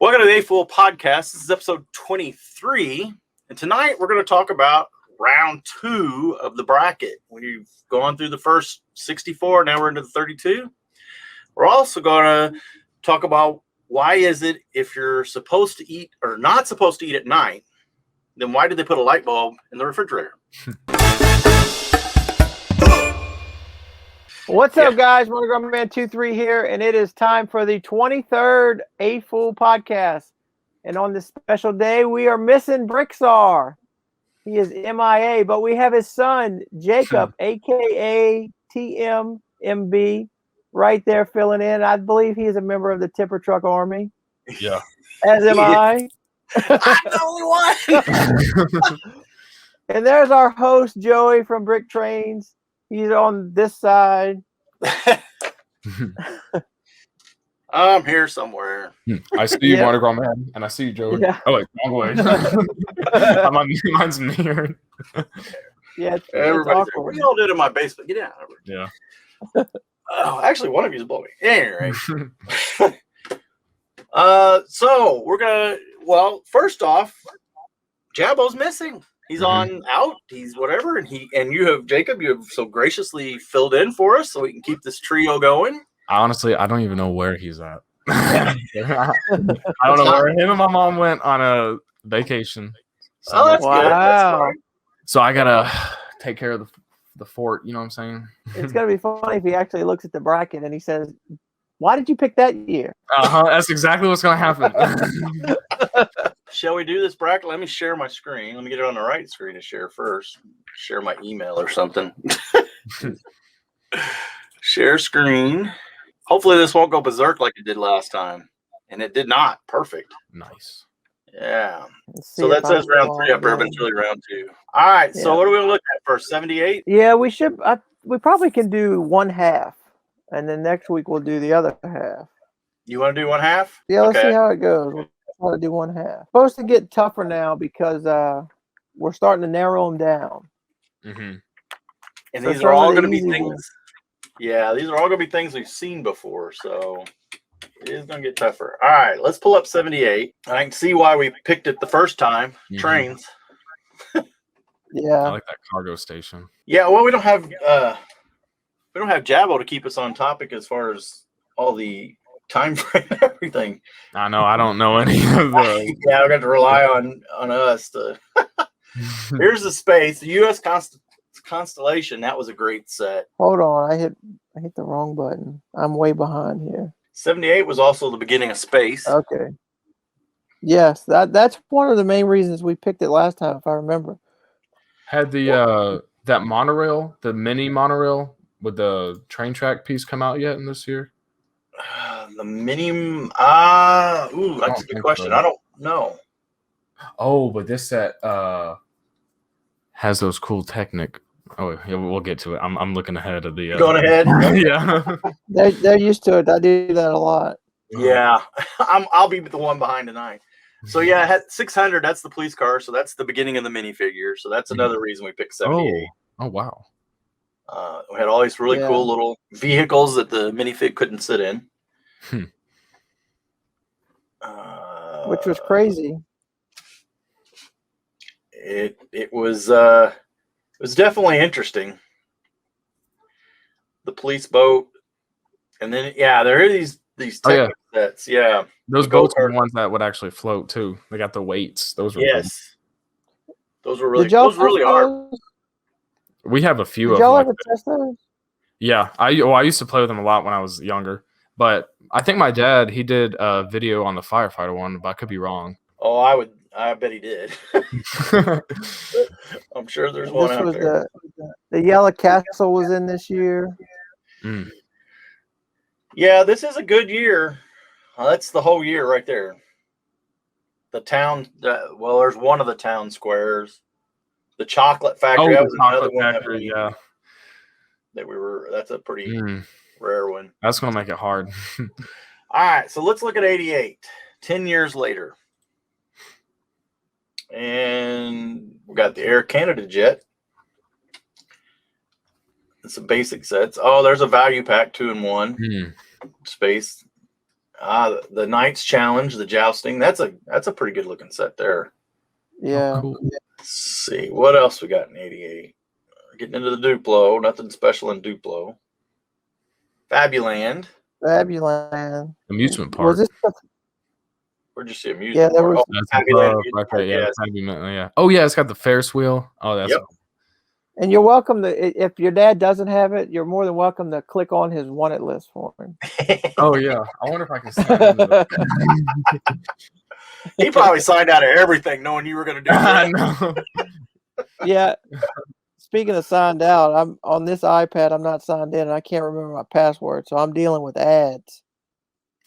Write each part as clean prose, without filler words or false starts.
Welcome to the AFoOL podcast. This is episode 23. And tonight we're going to talk about round 2 of the bracket. We've gone through the first 64. Now we're into the 32. We're also going to talk about why is it if you're supposed to eat or not supposed to eat at night, then why did they put a light bulb in the refrigerator? What's up, guys? Mardigrasman23 here, and it is time for the 23rd AFoOL podcast. And on this special day, we are missing BrickTsar. He is MIA, but we have his son, Jacob, a.k.a. TMBB, right there filling in. I believe he is a member of the Tipper Truck Army. Yeah. As am I. I'm the only one. And there's our host, Joey from BrickTrains. He's on this side. I'm here somewhere. I see you, Mardigrasman, and I see you, Joey. Yeah. Oh, wait, wrong way. Mine's mirrored. Yeah, Everybody's there. We all did in my basement. Get out. Yeah. Oh, actually, one of you is blowing. Anyway. So we're gonna. Well, first off, Jabo's missing. He's on out. He's whatever, and you have Jacob. You have so graciously filled in for us, so we can keep this trio going. Honestly, I don't even know where he's at. I don't know where him and my mom went on a vacation. So, Oh, that's good. That's fine. So I gotta take care of the fort. You know what I'm saying? It's gonna be funny if he actually looks at the bracket and he says, "Why did you pick that year?" That's exactly what's gonna happen. Shall we do this bracket? Let me share my screen. Let me get it on the right screen to share first. Share my email or something. Share screen. Hopefully this won't go berserk like it did last time. And it did not. Perfect. Nice. Yeah. So that says round 3 up there, but it's really round 2. All right. Yeah. So what are we going to look at first? 78? Yeah, we should. We probably can do one half. And then next week we'll do the other half. You want to do one half? Yeah, let's see how it goes. Want to do one half. Supposed to get tougher now because we're starting to narrow them down. And so these are all going to be things. Yeah, these are all going to be things we've seen before, so it is going to get tougher. All right, let's pull up 78. I can see why we picked it the first time. Trains. Yeah, I like that cargo station. Yeah, well, we don't have Jabo to keep us on topic as far as all the time frame and everything. I know. I don't know any of those. Yeah, I've got to rely on us to. Here's the space. The U.S. Constellation. That was a great set. Hold on, I hit the wrong button. I'm way behind here. 78 was also the beginning of space. Okay. Yes, that's one of the main reasons we picked it last time, if I remember. Had the that monorail, the mini monorail with the train track piece come out yet in this year? The mini, that's a good question. So. I don't know. Oh, but this set has those cool Technic. Oh, yeah, we'll get to it. I'm looking ahead of the. Going ahead. Yeah. They're used to it. I do that a lot. Yeah, I'll be the one behind tonight. So yeah, I had 600. That's the police car. So that's the beginning of the minifigure. So that's another reason we picked 78. Oh wow. We had all these really cool little vehicles that the minifig couldn't sit in. Which was crazy. It was definitely interesting. The police boat, and then there are these tech sets. Yeah, those boats are the ones that would actually float too. They got the weights. Those were cool. Those were really hard. We have a few of them. Y'all ever test those? Yeah, I used to play with them a lot when I was younger. But I think my dad, he did a video on the firefighter one, but I could be wrong. Oh, I bet he did. I'm sure there's one out there. The Yellow Castle was in this year. Yeah, this is a good year. That's the whole year right there. The town, there's one of the town squares. The chocolate factory. That was another one. That's a pretty rare one. That's going to make it hard. All right, so let's look at 88. 10 years later. And we got the Air Canada jet. Some basic sets. Oh, there's a value pack 2-in-1 space. The Knights Challenge, the jousting. That's a pretty good looking set there. Yeah. Oh, cool. Let's see what else we got in '88. Getting into the Duplo. Nothing special in Duplo. Fabuland. Fabuland. Amusement park. Was this? Where'd you see amusement? Yeah, there park? was. Oh, That's Fabuland above, amusement right park, there. Yeah, yes. yeah. Oh yeah, it's got the Ferris wheel. Oh, that's Yep. And you're welcome to, if your dad doesn't have it, you're more than welcome to click on his wanted list for him. Oh yeah. I wonder if I can sign into that. He probably signed out of everything knowing you were going to do I that. know. Yeah. Speaking of signed out, I'm on this iPad. I'm not signed in, and I can't remember my password, so I'm dealing with ads.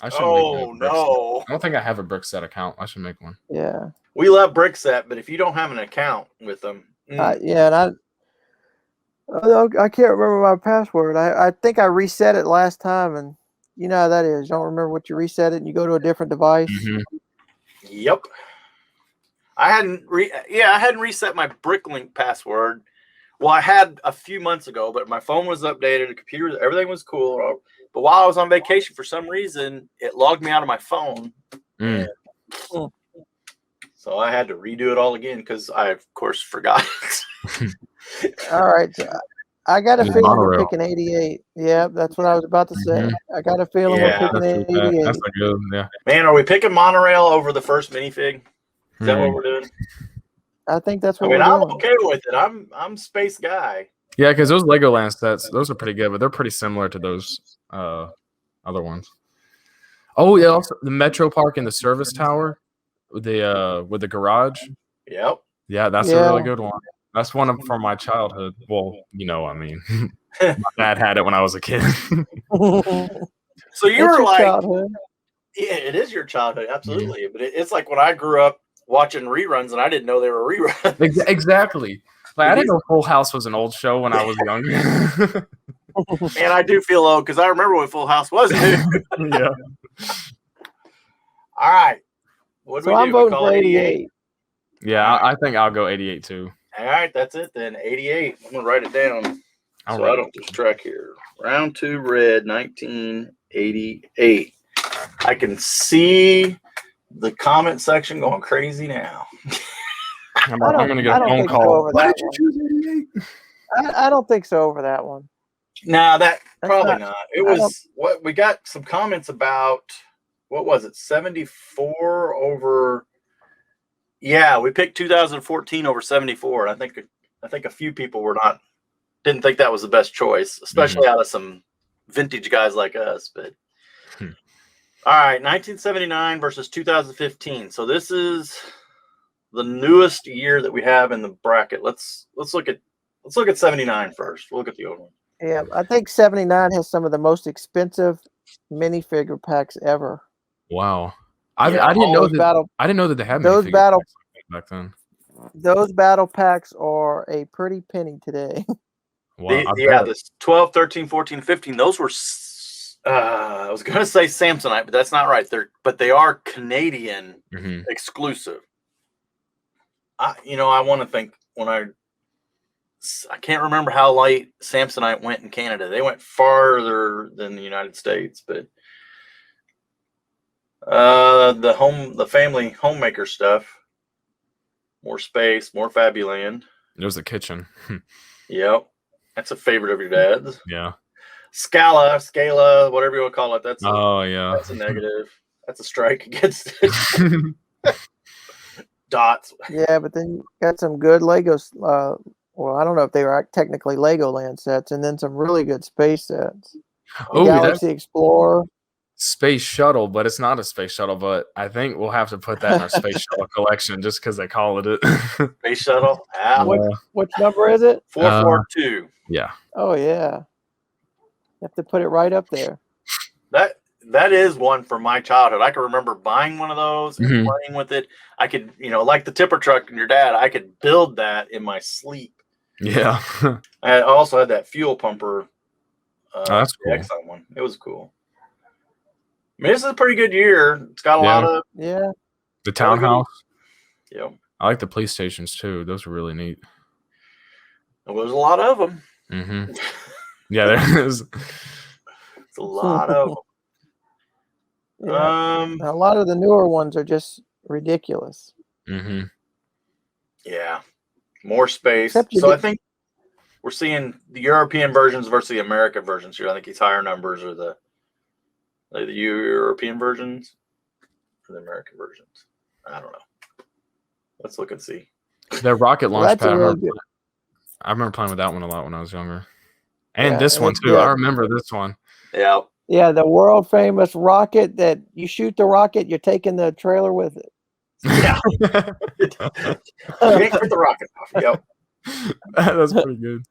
I should Oh, make a BrickTsar. no. I don't think I have a BrickTsar account. I should make one. Yeah. We love BrickTsar, but if you don't have an account with them, Yeah, and I can't remember my password. I think I reset it last time, and you know how that is. You don't remember what you reset it, and you go to a different device. Mhm. Yep. I hadn't reset my Bricklink password. Well, I had a few months ago, but my phone was updated, the computer, everything was cool. But while I was on vacation, for some reason, it logged me out of my phone. Mm. And so I had to redo it all again because I, of course, forgot. All right. So I got a It's feeling monorail. we're picking 88. Yeah, that's what I was about to say. Mhm. I got a feeling Yeah. we're picking That's 88. a good, yeah. Man, are we picking monorail over the first minifig? Is that what Hmm. we're doing? I think that's I what mean, we're I'm doing. okay with it. I'm space guy. Yeah, because those Legoland sets, those are pretty good, but they're pretty similar to those other ones. Oh yeah, also the Metro Park and the service tower, with the garage. Yep. Yeah, that's a really good one. That's one from my childhood. Well, I mean, my dad had it when I was a kid. So you It's were your like, childhood. yeah, it is your childhood, absolutely. But it's like when I grew up watching reruns, and I didn't know they were reruns. Exactly. Like, I didn't know Full House was an old show when I was younger. Man, I do feel old because I remember when Full House was new. Yeah. All right. What do So we do? I'm We voting call for it 88. Yeah, I think I'll go 88 too. All right, that's it then. 88. I'm gonna write it down I'll so write I it. don't lose track here. Round 2 red, 1988. I can see the comment section going crazy now. I'm gonna get a phone think so call. over Why that did you one. choose 88? I don't think so over that one. Nah, that That's probably not- not. It was what we got some comments about. What was it? 74 over. Yeah, we picked 2014 over 74. I think a few people didn't think that was the best choice, especially out of some vintage guys like us. But all right, 1979 versus 2015. So this is the newest year that we have in the bracket. Let's look at 79 first. We'll look at the old one. Yeah, I think 79 has some of the most expensive minifigure packs ever. Wow. Yeah, I didn't know those that. battle- I didn't know that they had those minifigure battle- packs like that back then. Those battle packs are a pretty penny today. Wow. This 12, 13, 14, 15. Those were. I was gonna say Samsonite, but that's not right. They are Canadian exclusive. I want to think when I can't remember how late Samsonite went in Canada. They went farther than the United States, but the family homemaker stuff, more space, more Fabuland. It was the kitchen. Yep, that's a favorite of your dad's. Yeah. Scala, whatever you want to call it. That's a negative. That's a strike against it. Dots. Yeah, but then you got some good Legos. Well, I don't know if they were technically Legoland sets, and then some really good space sets. Oh, Galaxy Explorer. Space Shuttle, but it's not a space shuttle. But I think we'll have to put that in our space shuttle collection just because they call it. Space shuttle. Which number is it? 442. Yeah. Oh yeah. You have to put it right up there. That is one from my childhood. I can remember buying one of those and playing with it. I could, like the tipper truck and your dad, I could build that in my sleep. Yeah. I also had that fuel pumper. That's cool. Exxon one. It was cool. I mean, this is a pretty good year. It's got a lot of the townhouse. Yeah. I like the police stations too. Those are really neat. Well, there's a lot of them. Yeah, there is. It's a lot of them. Yeah. A lot of the newer ones are just ridiculous. Mm-hmm. Yeah, more space. Except you So I get- think we're seeing the European versions versus the American versions here. I think these higher numbers are the European versions or the American versions. I don't know. Let's look and see. The rocket Well, launch that's a pad. really good. I remember playing with that one a lot when I was younger, and Yeah, this and one it- too. the- I remember this one. Yeah. Yeah, the world famous rocket that you shoot the rocket, you're taking the trailer with it. Yeah. You ain't quit the rocket off. Yep. That's pretty good.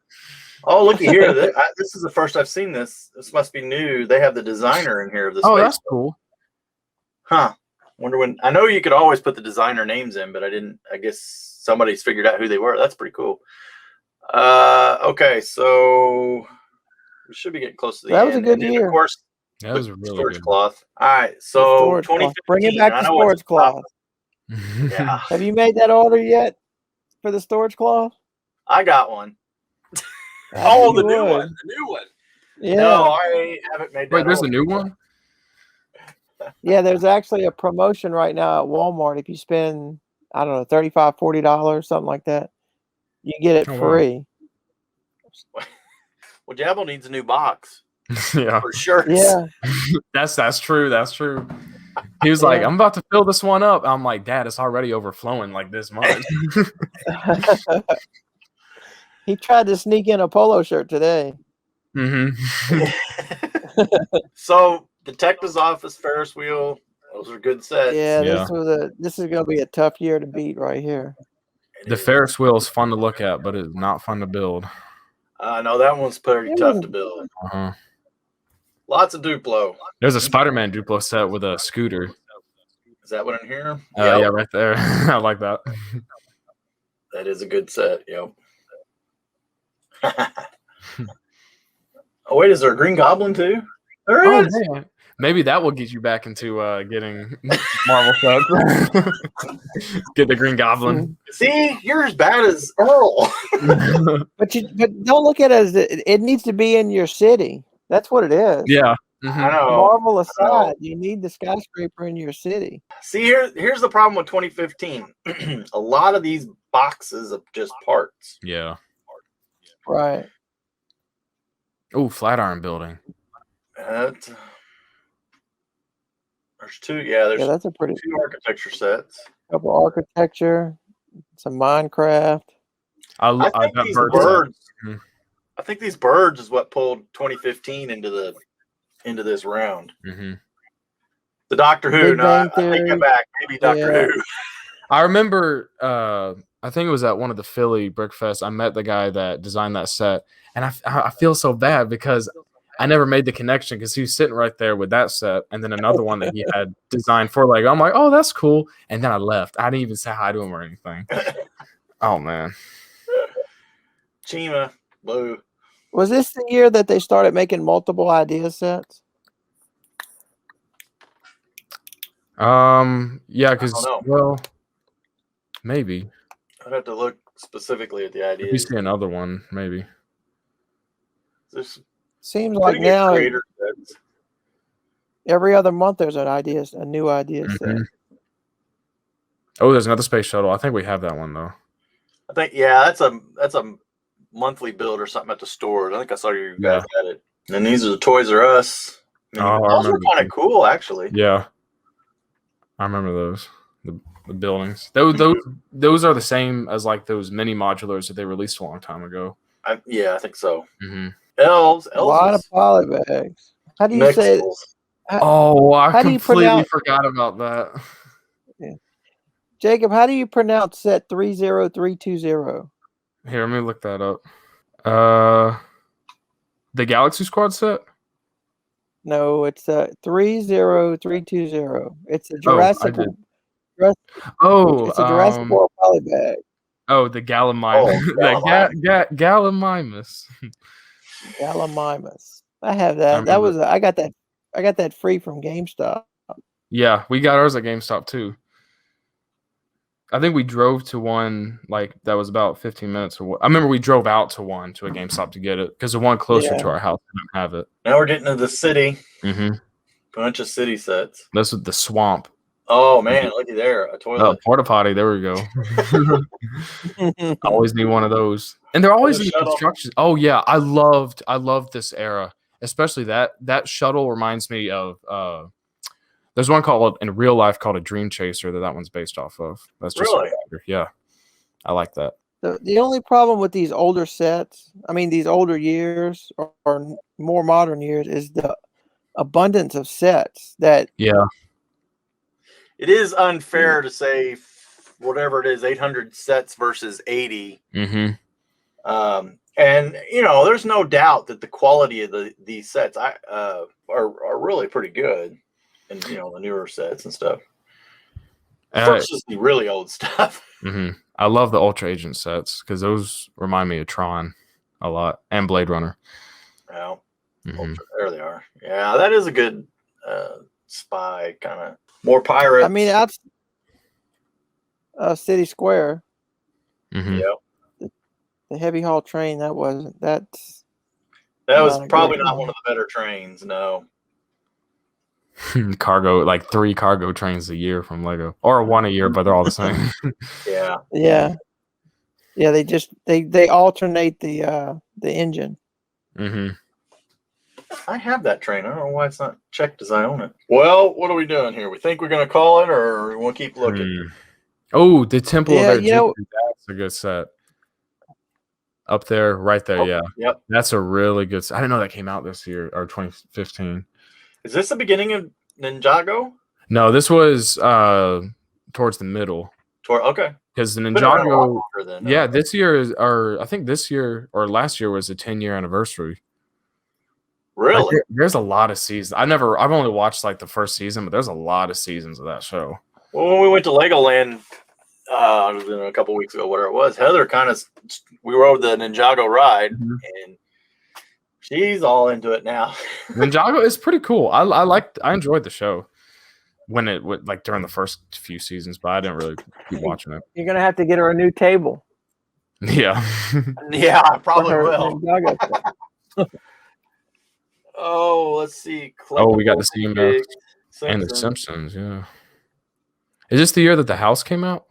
Oh, looky here. This is the first I've seen this. This must be new. They have the designer in here of the Oh, space. that's cool. Huh. Wonder when. I know you could always put the designer names in, but I didn't. I guess somebody's figured out who they were. That's pretty cool. Okay, so we should be getting close to the That end. was a good And then, year. Of course, That was really storage good. cloth. All right, The so storage cloth. 2015. Bring it back I to know it's storage cloth. Yeah, Have you made that order yet for the storage cloth? I got one. I Oh, knew the you new would. one. The new one. Yeah. No, I haven't made that. Wait, there's a order. new one? Yeah, there's actually a promotion right now at Walmart. If you spend, I don't know, $35, $40, something like that, you get it Oh, wow. free. Well, Jabble needs a new box Yeah. for sure. Yeah. That's true. That's true. He was like, Yeah. I'm about to fill this one up. I'm like, Dad, it's already overflowing like this much. He tried to sneak in a polo shirt today. Mm-hmm. So Detective's Office, Ferris wheel. Those are good sets. Yeah, Yeah. this is gonna be a tough year to beat right here. It The is. Ferris wheel is fun to look at, but it's not fun to build. No, that one's pretty It tough wasn't- to build. Uh-huh. Lots of Duplo. There's a Spider-Man Duplo set with a scooter. Is that one in here? Yeah, right there. I like that. That is a good set. Yep. Oh, wait, is there a Green Goblin too? There is. man. Maybe that will get you back into getting Marvel sets. Get the Green Goblin. See, you're as bad as Earl. But don't look at it as it needs to be in your city. That's what it is. Yeah. I Mhm. know. Marvel aside, you need the skyscraper in your city. See, here's the problem with 2015. A lot of these boxes of just parts. Yeah. Right. Oh, Flatiron Building. There's two. Yeah, there's Yeah, that's a pretty two architecture sets. couple architecture, some Minecraft. I think that these bird set. birds. Mhm. I think these birds is what pulled 2015 into this round. Mm-hmm. The Doctor Who. Big No, I Bang take Theory. it back. Maybe Doctor Yeah. Who. I remember, I think it was at one of the Philly Brick Fest. I met the guy that designed that set, and I feel so bad because I never made the connection because he was sitting right there with that set, and then another one that he had designed for Lego. I'm like, oh, that's cool, and then I left. I didn't even say hi to him or anything. Oh man, Chima. Blue. Was this the year that they started making multiple idea sets? yeah, because don't well, maybe I'd have to look specifically at the if you ideas. see another one, maybe. There's Seems like pretty good now creator sets. every other month there's a new idea set. Mhm. Oh, there's another space shuttle. I think we have that one though. I think that's a monthly build or something at the store. I think I saw you guys had it. And these are the Toys R Us. Oh, I those are remember kind of these. cool, actually. Yeah, I remember those. The buildings. Those are the same as like those mini modulars that they released a long time ago. I think so. Mm-hmm. Elves. A lot of is poly bags. How do you say? Mixels. Oh, I How do you completely pronounce- forgot about that. Jacob, how do you pronounce set 30320? Here, let me look that up. The Galaxy Squad set. No, it's 30320. It's a I Jurassic. did. It's a Jurassic World poly bag. Oh, the Gallimimus. The Gallimimus. Gallimimus. I have that. I got that free from GameStop. Yeah, we got ours at GameStop too. I think we drove to one like that was about 15 minutes away. I remember we drove out to a GameStop to get it because the one closer to our house didn't have it. Now we're getting to the city. Mm-hmm. Bunch of city sets. This is the swamp. Oh man, looky there, a toilet. Porta potty. There we go. I always need one of those, and they're always in construction. Oh yeah, I loved this era, especially that shuttle reminds me of. There's one called in real life called a Dream Chaser that one's based off of. That's just Really? Yeah, I like that. The only problem with these older sets, I mean these older years or more modern years, is the abundance of sets that. Yeah. It is unfair to say whatever it is, 800 sets versus 80. Mm-hmm. And you know, there's no doubt that the quality of these sets are really pretty good, and you know the newer sets and stuff versus the really old stuff. Mm-hmm. I love the Ultra Agent sets because those remind me of Tron a lot and Blade Runner. Well, Mm-hmm. there they are. Yeah, that is a good spy kind of. More pirates. I mean, that's City Square. Mm-hmm. Yeah. The heavy haul train. That was probably not one of the better trains. No. Cargo, like 3 cargo trains a year from Lego, or 1 a year, but they're all the same. Yeah. Yeah. Yeah. They alternate the engine. Mm-hmm. I have that train. I don't know why it's not checked as I own it. Well, what are we doing here? We think we're going to call it, or we want to keep looking? Oh, the Temple of you know, that's a good set. Up there, right there, yeah. Yep. That's a really good set. I didn't know that came out this year, or 2015. Is this the beginning of Ninjago? No, this was towards the middle. Okay. Because the Ninjago, then, this year is, or I think this year or last year was a 10-year anniversary. Really? Like, there's a lot of seasons. I've only watched like the first season, but there's a lot of seasons of that show. Well, when we went to Legoland a couple weeks ago, whatever it was, Heather we rode the Ninjago ride, and she's all into it now. Ninjago is pretty cool. I enjoyed the show when it would like during the first few seasons, but I didn't really keep watching it. You're gonna have to get her a new table. Yeah. Yeah, I probably will. Oh, let's see. We got the CMF and the Simpsons. Yeah. Is this the year that the house came out?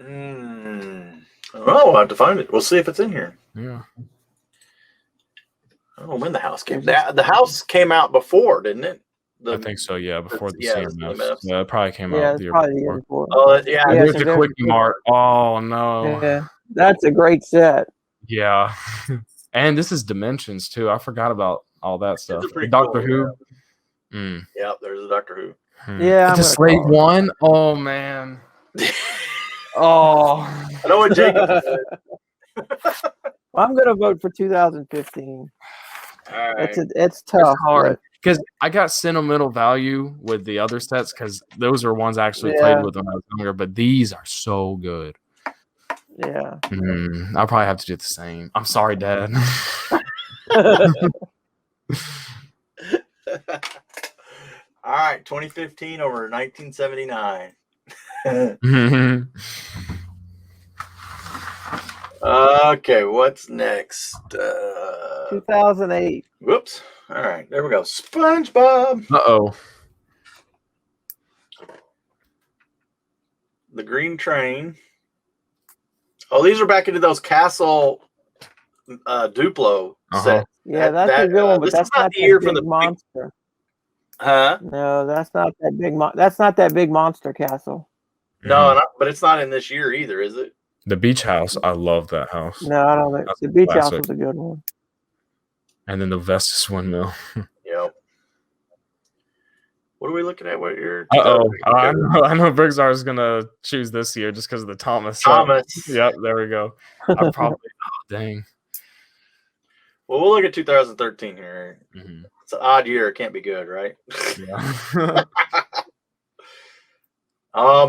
I don't know. We'll have to find it. We'll see if it's in here. Yeah. I don't know when the house came. The house came out before, didn't it? I think so. Yeah, before the CMF. CMF. Yeah, it probably came out the year before. Oh, yeah. There's the Quickie Mart. Oh no. Yeah, that's a great set. Yeah, and this is Dimensions too. I forgot about all that stuff. cool, Doctor Who. Yeah. Yeah, there's a Doctor Who. Yeah, the Slate one. Oh man. Oh, I know what Jacob said. Well, I'm gonna vote for 2015. All right. It's tough. Hard because I got sentimental value with the other sets because those are ones I actually played with when I was younger. But these are so good. Yeah. I'll probably have to do the same. I'm sorry, Dad. All right, 2015 over 1979. Okay, what's next? 2008. Whoops. All right, there we go. SpongeBob. Uh-oh. The Green Train. Oh, these are back into those Castle Duplo sets. Yeah, that's a good one, but that's not the year big for the monster. Huh? No, that's not that big. That's not that big monster castle. No, but it's not in this year either, is it? The Beach House. I love that house. No, I don't think the Beach House was a good one. And then the Vestas Windmill. Yep. What are we looking at? What year? Uh-oh. I know BrickTsar is going to choose this year just because of the Thomas. Yep, there we go. I probably, dang. Well, we'll look at 2013 here. Mm-hmm. It's an odd year. It can't be good, right? Yeah. Oh,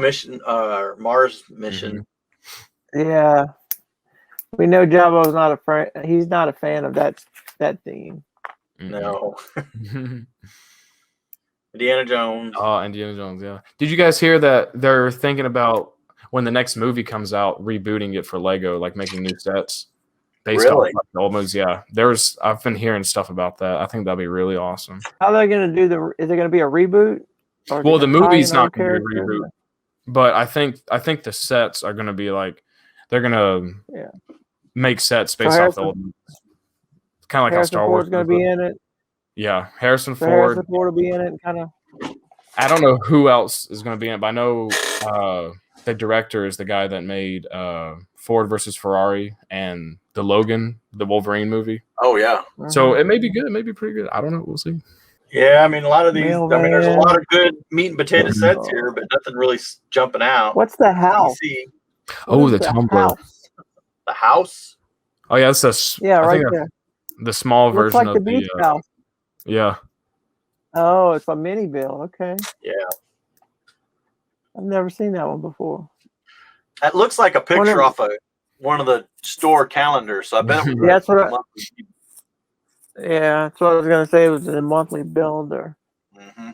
Mars mission. Yeah. We know Jabbo's not a fan. He's not a fan of that theme. No. Indiana Jones. Oh, Indiana Jones, yeah. Did you guys hear that they're thinking about when the next movie comes out, rebooting it for Lego, like making new sets? based off Really? like the old movies. Yeah, I've been hearing stuff about that. I think that'd be really awesome. How are they going to do is it going to be a reboot? Or is it Well, the gonna tie movie's in old not going to be a characters? reboot, but I think the sets are going to be like they're going to make sets based off the old movies. Kind of like how Harrison Star Wars Ford's going to be in it. Yeah, Harrison So Ford. Harrison Ford will be in it, kind of. I don't know who else is going to be in it, but I know the director is the guy that made Ford versus Ferrari and the Logan, the Wolverine movie. Oh yeah. So it may be good. It may be pretty good. I don't know. We'll see. Yeah, I mean, a lot of these. Mailman. I mean, there's a lot of good meat and potato sets here, but nothing really jumping out. What's the house? DC. Oh, the Tumblr. House? The house. Oh yeah, that's right there. The small Looks version like of the beach house. Yeah. Oh, it's a mini bill. Okay. Yeah. I've never seen that one before. That looks like a picture off of one of the store calendars. So I bet it was that's what that's what I was gonna say. It was a monthly builder. Mm-hmm.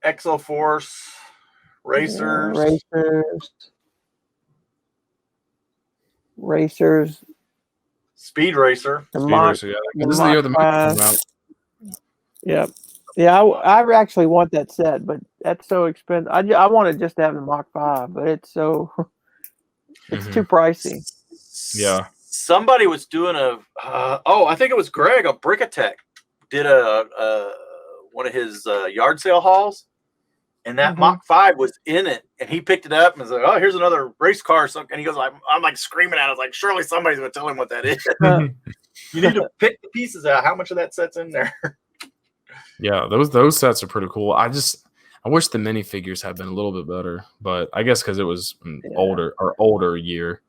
Exoforce racers. Racers. Speed Racer. Speed Racer, yeah. This is the year the movie came out. Yep. Yeah, I actually want that set, but that's so expensive. I wanted just to have the Mach 5, but it's so it's too pricey. Yeah. Somebody was doing I think it was Greg on Brickatech did a one of his yard sale hauls, and that Mach 5 was in it, and he picked it up and was like, "Oh, here's another race car." So, and he goes, "I'm like screaming at it, like surely somebody's gonna tell him what that is." You need to pick the pieces out. How much of that set's in there? Yeah, those sets are pretty cool. I wish the minifigures had been a little bit better, but I guess because it was an older year.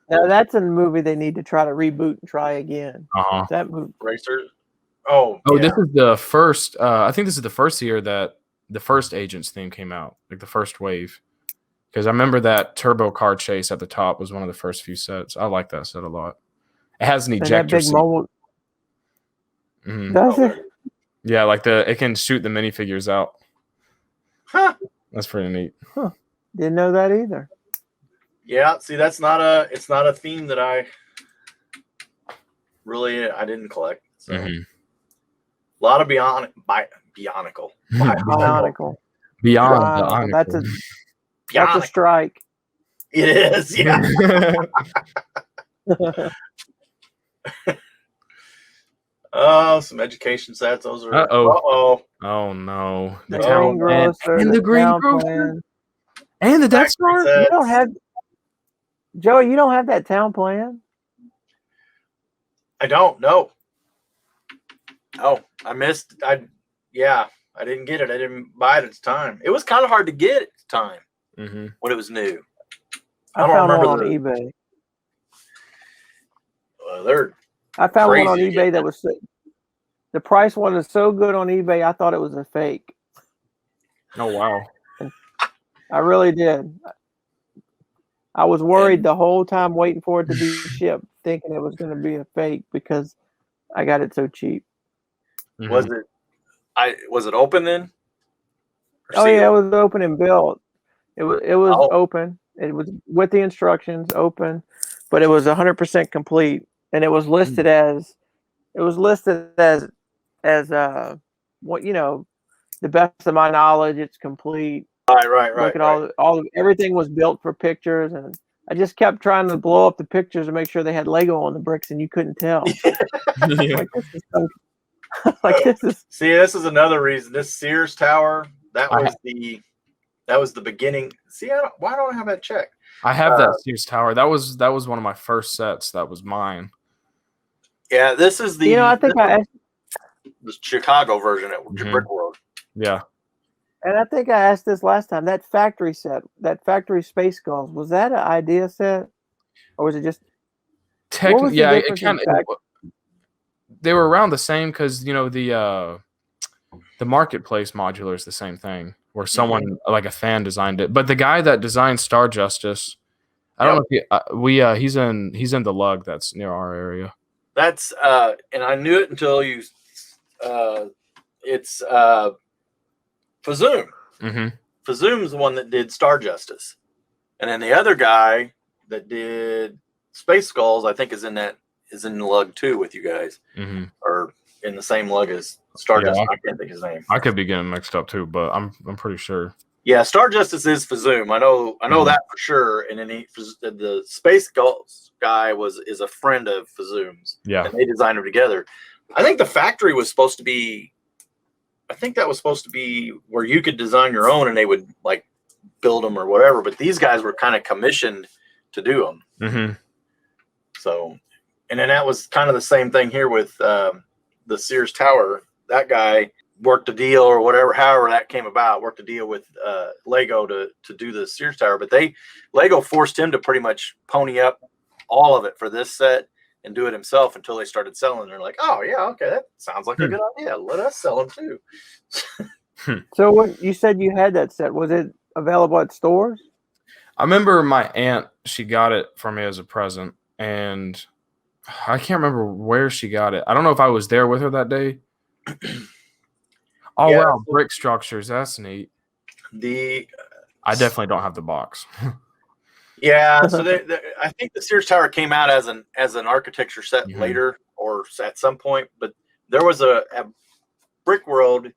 Now that's a movie they need to try to reboot and try again. That movie. Racers. This is the first. I think this is the first year that the first Agents theme came out, like the first wave. Because I remember that turbo car chase at the top was one of the first few sets. I like that set a lot. It has an ejector seat. Does it? Yeah, like it can shoot the minifigures out. Huh. That's pretty neat. Huh. Didn't know that either. Yeah, see, it's not a theme that I didn't collect. So. A lot of Bionicle. Beyond. That's a strike. It is, yeah. Oh, some education sets. Those are. Oh no! The greengrocer and the greengrocer and the Death Star. You don't have Joey. You don't have that town plan. I don't know. Oh, I missed. I didn't get it. I didn't buy it at the time. It was kind of hard to get at the time when it was new. I found one on eBay. I found one on eBay that was the price was so good on eBay. I thought it was a fake. Oh wow! I really did. I was worried the whole time waiting for it to be shipped, thinking it was going to be a fake because I got it so cheap. Was it open then? Oh yeah, it was open and built. It was open. It was with the instructions open, but it was 100% complete, and it was listed as what the best of my knowledge. It's complete. Right. Look at everything was built for pictures, and I just kept trying to blow up the pictures to make sure they had Lego on the bricks, and you couldn't tell. This is another reason. This Sears Tower, that was the beginning. See, why don't I have that checked? I have that Sears Tower. That was one of my first sets. That was mine. Yeah, this is the. I think the Chicago version at Brick World. Yeah. And I think I asked this last time. That factory set, that factory Space Gulls, was that an idea set, or was it just? Technically, yeah, it kind of. They were around the same because the marketplace modular is the same thing, where someone like a fan designed it. But the guy that designed Star Justice, I don't know if he's in the lug that's near our area. That's and I knew it until you. It's Fazoom. Fazoom's the one that did Star Justice, and then the other guy that did Space Skulls, I think is in lug 2 with you guys, or in the same lug as Stardust. I can't think of his name. I could be getting mixed up too, but I'm pretty sure. Yeah, Star Justice is Fazoom. I know that for sure. And then the Space Skulls guy is a friend of Fazoom's. Yeah, and they designed them together. I think the factory was supposed to be. I think that was supposed to be where you could design your own, and they would like build them or whatever. But these guys were kind of commissioned to do them. So, and then that was kind of the same thing here with the Sears Tower. That guy worked a deal or whatever, however that came about, worked a deal with Lego to do the Sears Tower. But Lego forced him to pretty much pony up all of it for this set and do it himself until they started selling. They're like, oh yeah, okay, that sounds like a good idea. Let us sell them too. So what you said you had that set, was it available at stores? I remember my aunt, she got it for me as a present, and I can't remember where she got it. I don't know if I was there with her that day. Oh, yeah, wow, brick structures. That's neat. I definitely don't have the box. Yeah, so I think the Sears Tower came out as an architecture set later or at some point, but there was a Brick World.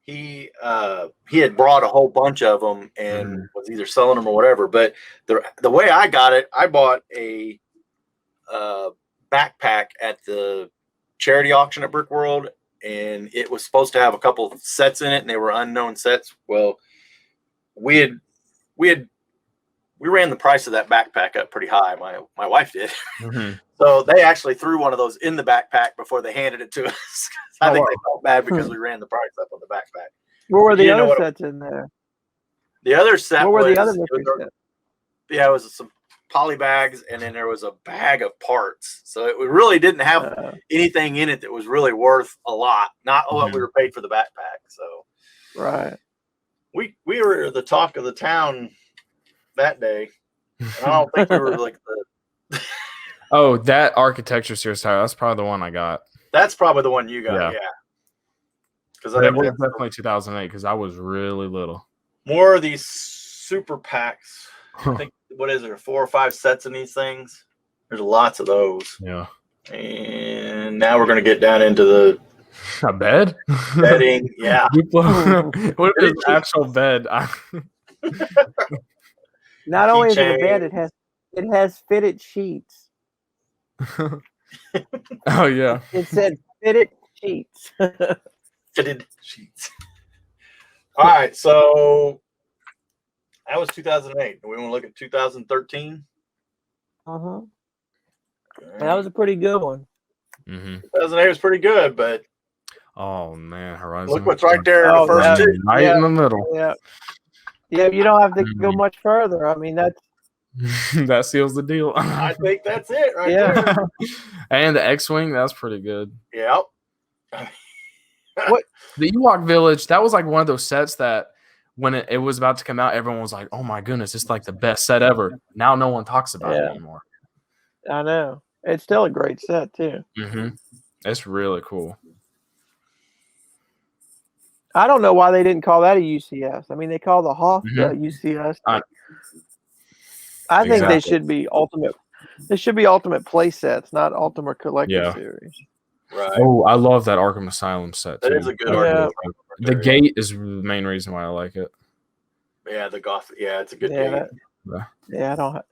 He had brought a whole bunch of them and was either selling them or whatever. But the way I got it, I bought a backpack at the charity auction at Brick World, and it was supposed to have a couple of sets in it, and they were unknown sets. Well, we ran the price of that backpack up pretty high. My wife did. So they actually threw one of those in the backpack before they handed it to us. I think they felt bad because we ran the price up on the backpack. What were the other sets in there? The other set what were was, the other sets? Yeah, it was some poly bags, and then there was a bag of parts. So it really didn't have anything in it that was really worth a lot. Not what we were paid for the backpack. So right, we were the talk of the town that day. And I don't think we were like the. Oh, that architecture Sears Tower. That's probably the one I got. That's probably the one you got. Yeah. Because it was definitely 2008 because I was really little. More of these super packs. I think, what is there, 4 or 5 sets in these things? There's lots of those. Yeah. And now we're going to get down into a bed? Bedding, yeah. What is actual bed? Not only is it a bed, it has fitted sheets. Oh yeah. It said fitted sheets. Fitted sheets. All right, so that was 2008. We want to look at 2013. That was a pretty good one. 2008 was pretty good, but oh man, Horizon. Look what's right there in the first two. Right in the middle. Yeah. Yeah, you don't have to go much further. I mean, that's that seals the deal. I think that's it right there. And the X-Wing, that's pretty good. Yep. What the Ewok Village, that was like one of those sets that when it was about to come out, everyone was like, oh my goodness, it's like the best set ever. Now no one talks about it anymore. I know. It's still a great set too. It's really cool. I don't know why they didn't call that a UCS. I mean, they call the Hoth UCS. I think they should be ultimate. They should be ultimate play sets, not ultimate collector series. Right. Oh, I love that Arkham Asylum set too. That is a good Arkham. The gate is the main reason why I like it. Yeah, the goth. Yeah, it's a good gate. Yeah, I don't.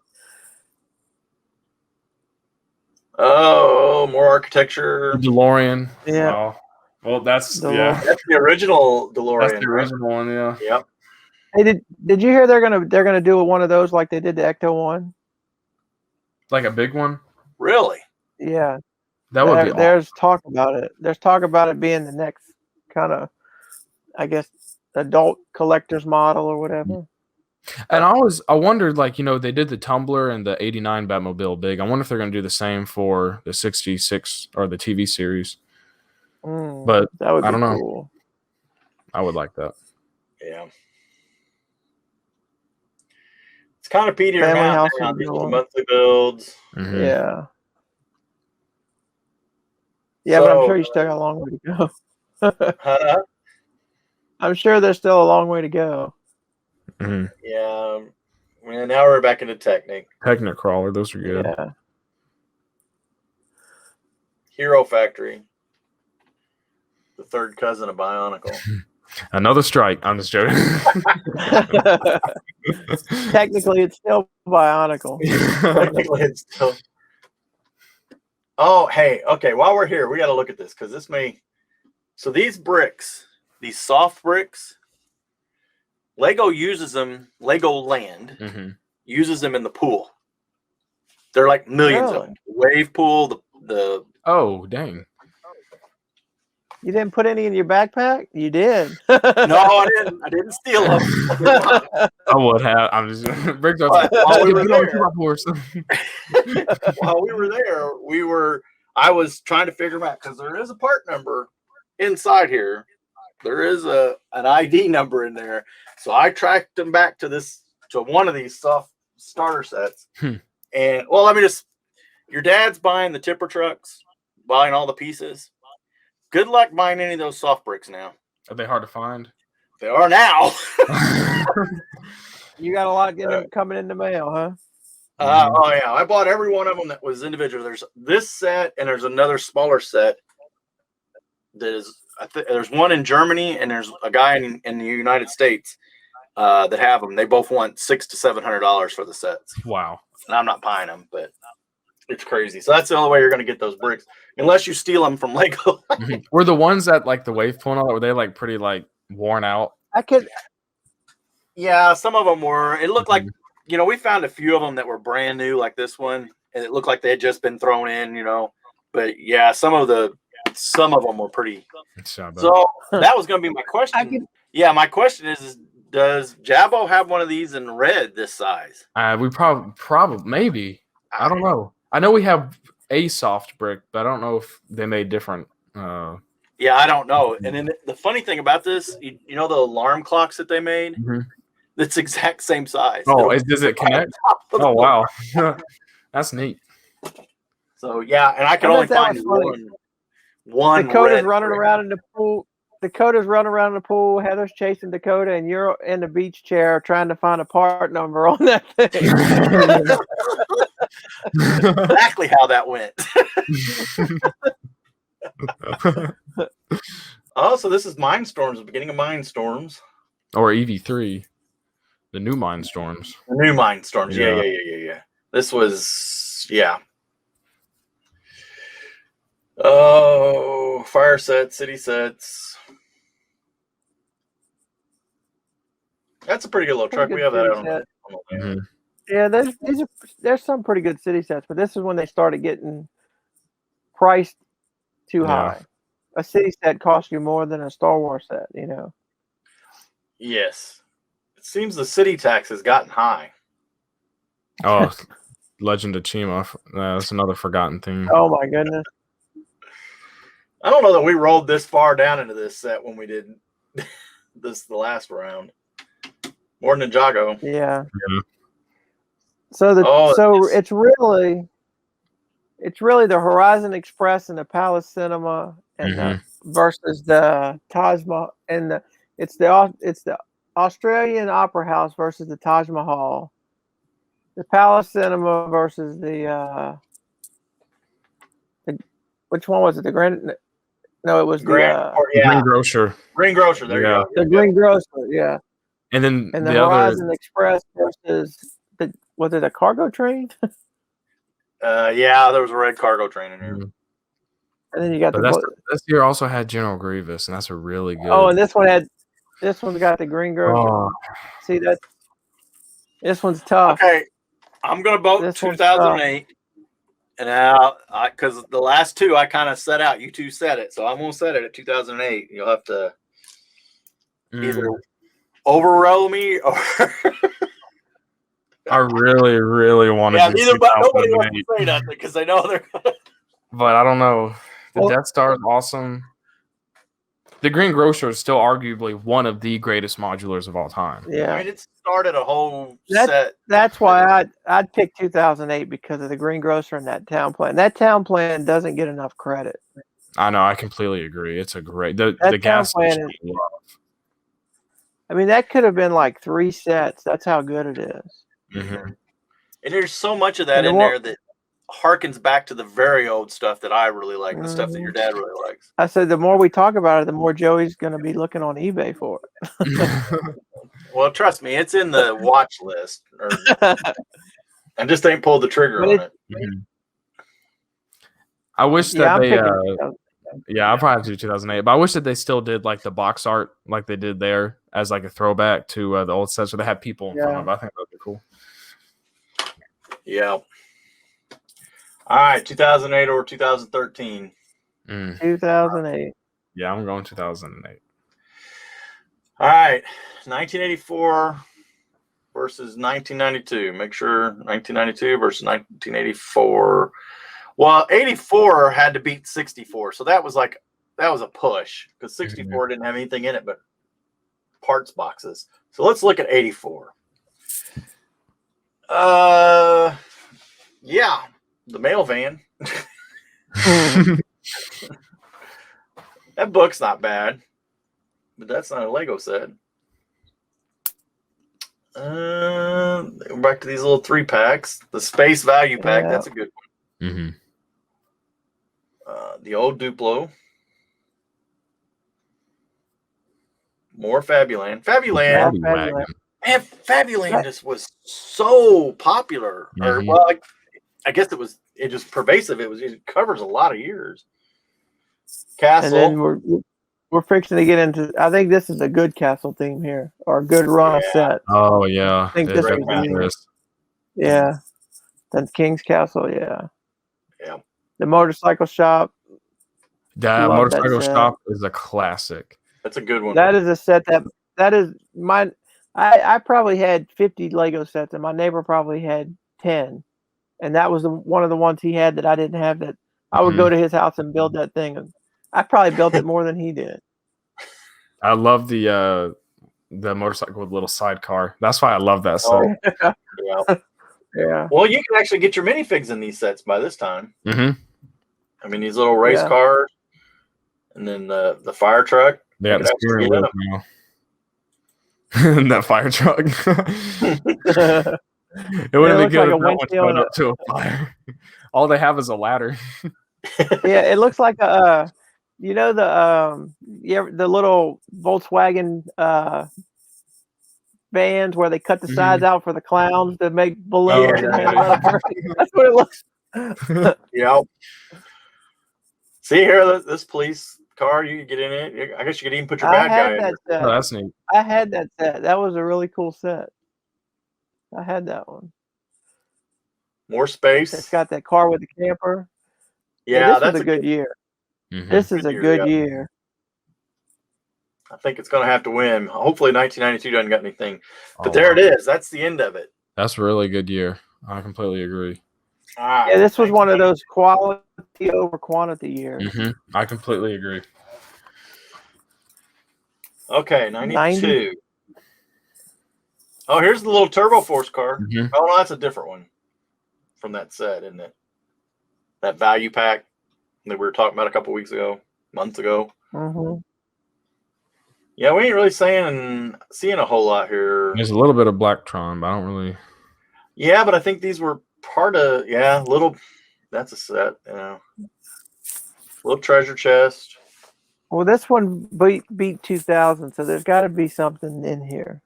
Oh, more architecture. DeLorean. Yeah. Oh. Well, that's that's the original DeLorean. That's the original one, yeah. Yep. Hey, did you hear they're gonna do one of those like they did the Ecto one? Like a big one? Really? Yeah. That would be. There's talk about it. There's talk about it being the next kind of, I guess, adult collector's model or whatever. And I wondered, like, you know, they did the Tumbler and the '89 Batmobile big. I wonder if they're going to do the same for the '66 or the TV series. But that would be I don't know. Cool. I would like that. Yeah. It's kind of petering out now. These monthly builds. Yeah. Yeah, but I'm sure you still got a long way to go. I'm sure there's still a long way to go. Yeah. And now we're back into Technic. Technicrawler, those are good. Yeah. Hero Factory. The third cousin of Bionicle. Another strike. I'm just joking. Technically, it's still Bionicle. Technically, it's still. Oh, hey, okay. While we're here, we got to look at this because this may. So these bricks, these soft bricks, Lego uses them. Legoland uses them in the pool. They're like millions of them. Wave pool. The. Oh, dang. You didn't put any in your backpack? You did. No, I didn't. I didn't steal them. I would have. I'm just while we were there, I was trying to figure them out because there is a part number inside here. There is an ID number in there. So I tracked them back to one of these soft starter sets. And well, let me just. Your dad's buying the tipper trucks, buying all the pieces. Good luck buying any of those soft bricks now. Are they hard to find? They are now. You got a lot coming in the mail, huh? Oh yeah, I bought every one of them that was individual. There's this set, and there's another smaller set. There's one in Germany, and there's a guy in the United States that have them. They both want $600 to $700 for the sets. Wow. And I'm not buying them, but it's crazy. So that's the only way you're going to get those bricks, unless you steal them from Lego. Were the ones that like the wave pool, were they like pretty like worn out? Yeah, some of them were. It looked like, we found a few of them that were brand new, like this one, and it looked like they had just been thrown in, But yeah, some of them were pretty. So that was going to be my question. My question is does Jabbo have one of these in red this size? We probably maybe. I don't know. I know we have a soft brick, but I don't know if they made different. Yeah, I don't know. And then the funny thing about this, the alarm clocks that they made, it's exact same size. Oh, does it connect? Oh, wow. That's neat. So, yeah, and I can only find one. Dakota's running around in the pool. Dakota's running around the pool. Heather's chasing Dakota, and you're in the beach chair trying to find a part number on that thing. Exactly how that went. Oh, so this is Mindstorms, the beginning of Mindstorms. Or EV3. The new Mindstorms. The new Mindstorms. Yeah. This was, Oh, fire sets, city sets. That's a pretty good little truck. We have that out on the Yeah, there's some pretty good city sets, but this is when they started getting priced too high. A city set costs you more than a Star Wars set, Yes. It seems the city tax has gotten high. Oh, Legend of Chima. That's another forgotten thing. Oh, my goodness. I don't know that we rolled this far down into this set when we did the last round. More than Ninjago. Yeah. So it's really the Horizon Express and the Palace Cinema and versus the Taj Mahal, and it's the Australian Opera House versus the Taj Mahal. The Palace Cinema versus the which one was it? The Grand? No, it was Greengrocer. Greengrocer. There you go. The Greengrocer. Yeah. And then the Horizon Express versus was it a cargo train? Yeah, there was a red cargo train in here. And then you got this year also had General Grievous, and that's a really good. Oh, and this one's got the Greengrocer. Oh. See that? This one's tough. Okay, I'm gonna vote 2008. And now, because the last two I kind of set out, you two said it, so I'm gonna set it at 2008. You'll have to either overroll me or. I really, really want to. Yeah, neither, but nobody wants to say nothing because they know they're. But I don't know. The Death Star is awesome. The Greengrocer is still arguably one of the greatest modulars of all time. Yeah, I mean, it started a whole set. That's why I'd pick 2008 because of the Greengrocer and that town plan. That town plan doesn't get enough credit. I know. I completely agree. It's a great the gas plan. I mean, that could have been like 3 sets. That's how good it is. Mhm. And there's so much of that And the in more- there that harkens back to the very old stuff that I really like, the stuff that your dad really likes. I said the more we talk about it, the more Joey's going to be looking on eBay for it. Well, trust me, it's in the watch list. I just ain't pulled the trigger But on it. Mhm. I wish Yeah, that I'm they picking. yeah, I'll probably have to do 2008, but I wish that they still did like the box art like they did there as like a throwback to the old sets where they had people in front of. I think that'd be cool. Yeah. All right, 2008 or 2013. 2008. Yeah, I'm going 2008. All right, 1984 versus 1992. Make sure 1992 versus 1984. Well, 84 had to beat 64, so that was a push because 64 didn't have anything in it but parts boxes. So let's look at 84. Yeah, the mail van. That book's not bad, but that's not a Lego set. Back to these little 3-packs. The Space Value Pack, that's a good one. Mm-hmm. The old Duplo. More Fabuland. Fabuland. Wagon. Man, Fabuland just was so popular. Or well, I guess it just pervasive. It covers a lot of years. Castle. And then we're fixing to get into. I think this is a good castle theme here, or a good run set. Oh yeah, I think it this definitely is. is. Yeah, then King's Castle. Yeah. Yeah. The motorcycle shop. That Love that motorcycle set. shop is a classic. That's a good one. That is a set that is mine. I probably had 50 Lego sets, and my neighbor probably had 10, and that was one of the ones he had that I didn't have. That I would go to his house and build that thing, and I probably built it more than he did. I love the motorcycle with little sidecar. That's why I love that set. Yeah. Yeah. Well, you can actually get your minifigs in these sets by this time. Mm-hmm. I mean, these little race cars, and then the fire truck. They got the steering wheel now. That fire truck. It would have been good if that one showed up to a fire. All they have is a ladder. Yeah, it looks like the little Volkswagen vans where they cut the sides out for the clowns to make balloons. That's what it looks. Yeah. See here, this police car, you can get in it. I guess you could even put your bad guy in there. Oh, that's neat. I had that set. That was a really cool set. I had that one. More space. It's got that car with the camper. Yeah, this is a good year. This is a good year. I think it's going to have to win. Hopefully 1992 doesn't got anything. But there it is. That's the end of it. That's a really good year. I completely agree. Yeah, this was one of those quality over quantity years. I completely agree. Okay, 92. Oh, here's the little Turbo Force car. Oh, no, that's a different one from that set, isn't it? That value pack that we were talking about a couple weeks ago, months ago. Yeah, we ain't really seeing a whole lot here. There's a little bit of Blacktron, but I don't really. Yeah, but I think these were part of little. That's a set, little treasure chest. Well, this one beat 2000, so there's got to be something in here.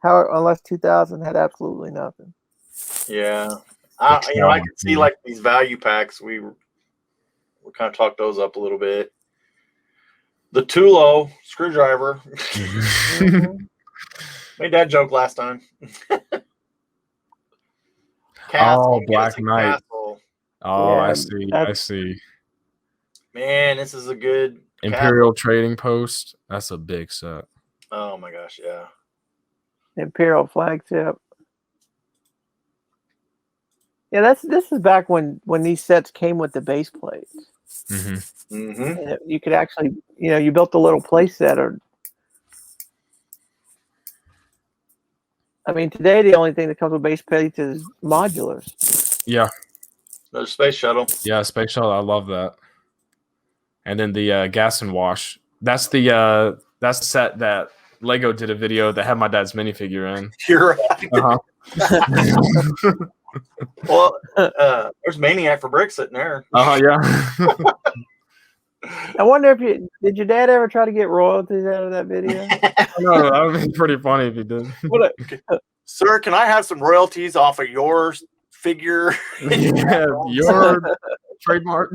Unless 2000 had absolutely nothing. Yeah, I could see like these value packs. We kind of talked those up a little bit. The Tulo screwdriver. Made that joke last time. Castle, Black Knight. Castle. Oh, yeah, I see. Man, this is a good Imperial Trading Post. That's a big set. Oh my gosh, yeah. Imperial flagship. Yeah, this is back when these sets came with the base plates. And you could actually, you built a little play set, I mean, today the only thing that comes with base plates is modulars. Yeah. Another space shuttle. Yeah, space shuttle. I love that. And then the gas and wash. That's the set that Lego did a video that had my dad's minifigure in. You're right. Well, there's Maniac for Brick sitting there. Oh yeah. I wonder if did your dad ever try to get royalties out of that video? No, that would be pretty funny if you did. Sir, can I have some royalties off of your figure? Yeah, your trademark.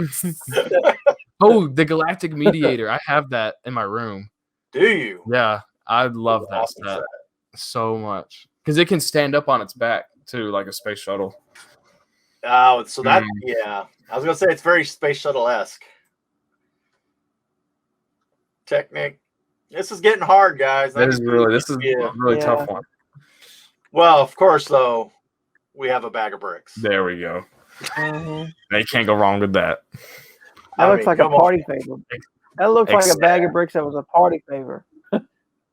Oh, the Galactic Mediator. I have that in my room. Do you? Yeah, I love that Awesome set set. so much because it can stand up on its back too, like a space shuttle. Oh, so that yeah. I was gonna say it's very space shuttle-esque. Technic. This is getting hard, guys. This is a really tough one. Well, of course, though, we have a bag of bricks. There we go. Mhm. They can't go wrong with that. That looks like a party favor. That looks like a bag of bricks that was a party favor.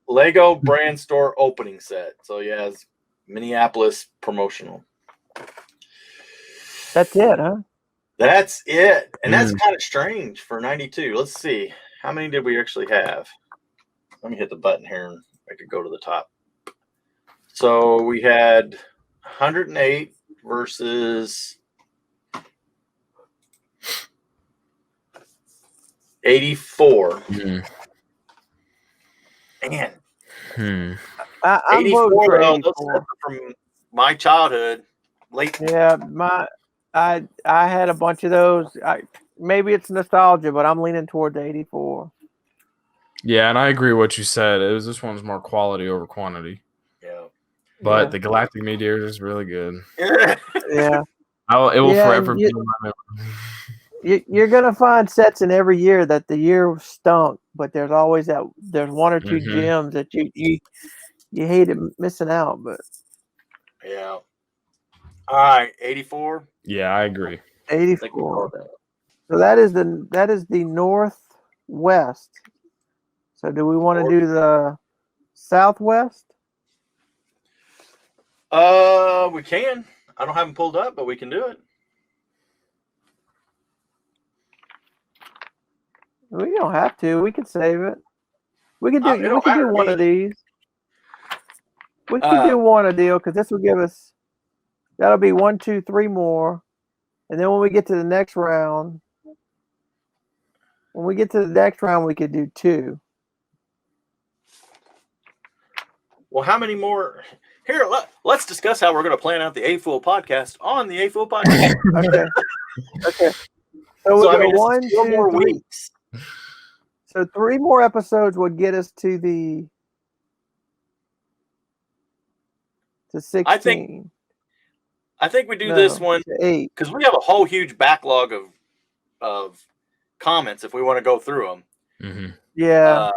Lego brand store opening set. So yeah, it's Minneapolis promotional. That's it, huh? That's it. And that's kind of strange for 92. Let's see. How many did we actually have? Let me hit the button here and I could go to the top. So we had 108 versus 84. Man. I'm voting for 84 from my childhood. Late. Yeah, I had a bunch of those. Maybe it's nostalgia, but I'm leaning towards 84. Yeah, and I agree with what you said. This one's more quality over quantity. Yeah. But the Galactic Meteor is really good. Yeah. It will forever be in my memory. You're gonna find sets in every year that the year stunk, but there's always there's one or two gems that you hate missing out. But yeah. All right, 84. Yeah, I agree. 84. So that is the northwest. So do we want to do the southwest? We can. I don't have them pulled up, but we can do it. We don't have to. We can save it. We can do. We can do one of these. We can do one a deal because this will give us. That'll be 1, 2, 3 more, and then when we get to the next round, we could do 2. Well, how many more? Here, let's discuss how we're going to plan out the AFoOL podcast on the AFoOL podcast. Okay. So I mean, 1, 2, more 3. weeks. So 3 more episodes would get us to 16. I think we do this one because we have a whole huge backlog of comments if we want to go through them. Yeah.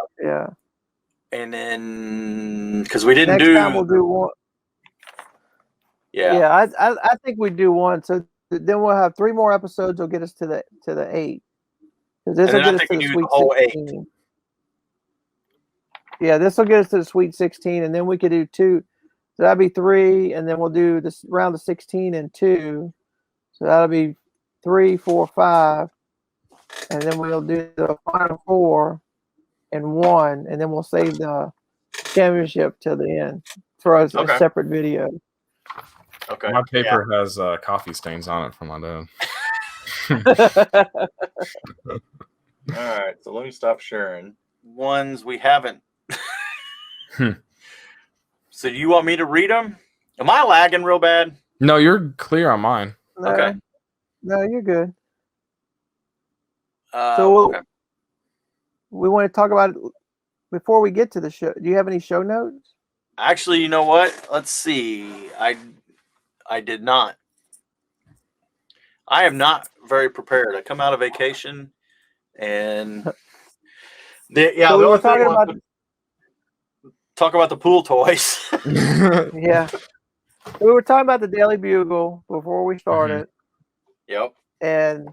And then because we didn't next time we'll do one. Yeah. I think we do one. So then we'll have 3 more episodes. Will get us to the 8. Because this will get us to the Sweet 16. 8. Yeah, this will get us to the Sweet 16, and then we could do 2. So that'd be 3, and then we'll do this round of 16 and 2. So that'll be 3, 4, 5, and then we'll do the final 4 and 1, and then we'll save the championship till the end for a separate video. Okay. My paper has coffee stains on it from my dad. All right, so let me stop sharing. Ones we haven't. So do you want me to read them? Am I lagging real bad? No, you're clear on mine. Okay. No, you're good. So we want to talk about it before we get to the show. Do you have any show notes? Actually, you know what? Let's see. I did not. I am not very prepared. I come out of vacation and so we were talking about talk about the pool toys. Yeah. We were talking about the Daily Bugle before we started. Yep. And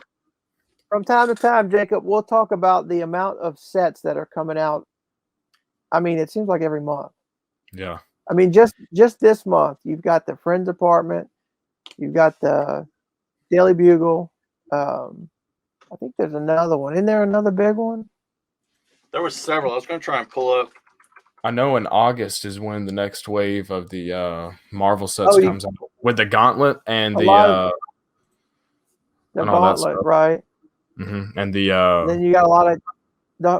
from time to time, Jacob, we'll talk about the amount of sets that are coming out. I mean, it seems like every month. Yeah. I mean, just this month, you've got the Friends Apartment, you've got the Daily Bugle. I think there's another one. Isn't there another big one? There was several. I was going to try and pull up. I know in August is when the next wave of the Marvel sets Oh, comes out with the Gauntlet and A the lot of and all that Gauntlet, stuff. right? And the Then you got a lot of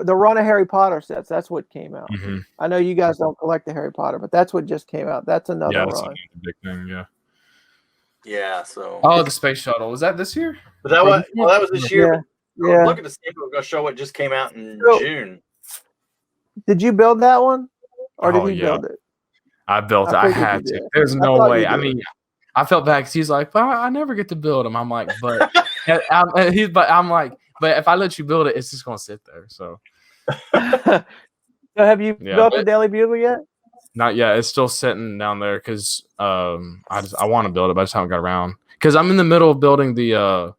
the run of Harry Potter sets. That's what came out. I know you guys don't collect the Harry Potter, but that's what just came out. That's another yeah, that's run. a big thing. Yeah. Yeah. So. Oh, the space shuttle. Was that this year? But that was well, that was this year. But Yeah. look at the sample. We're gonna show what just came out in June. Did you build that one, or did Oh, he yeah. build it? I built it. I figured you had to. did. There's I no thought way. you I did. mean, I felt bad because he's like, well, I never get to build them. I'm like, but I'm like, but if I let you build it, it's just gonna sit there. So So have you built the Daily Bugle yet? not yet. It's still sitting down there because I want to build it, but I just haven't got around. Because I'm in the middle of building the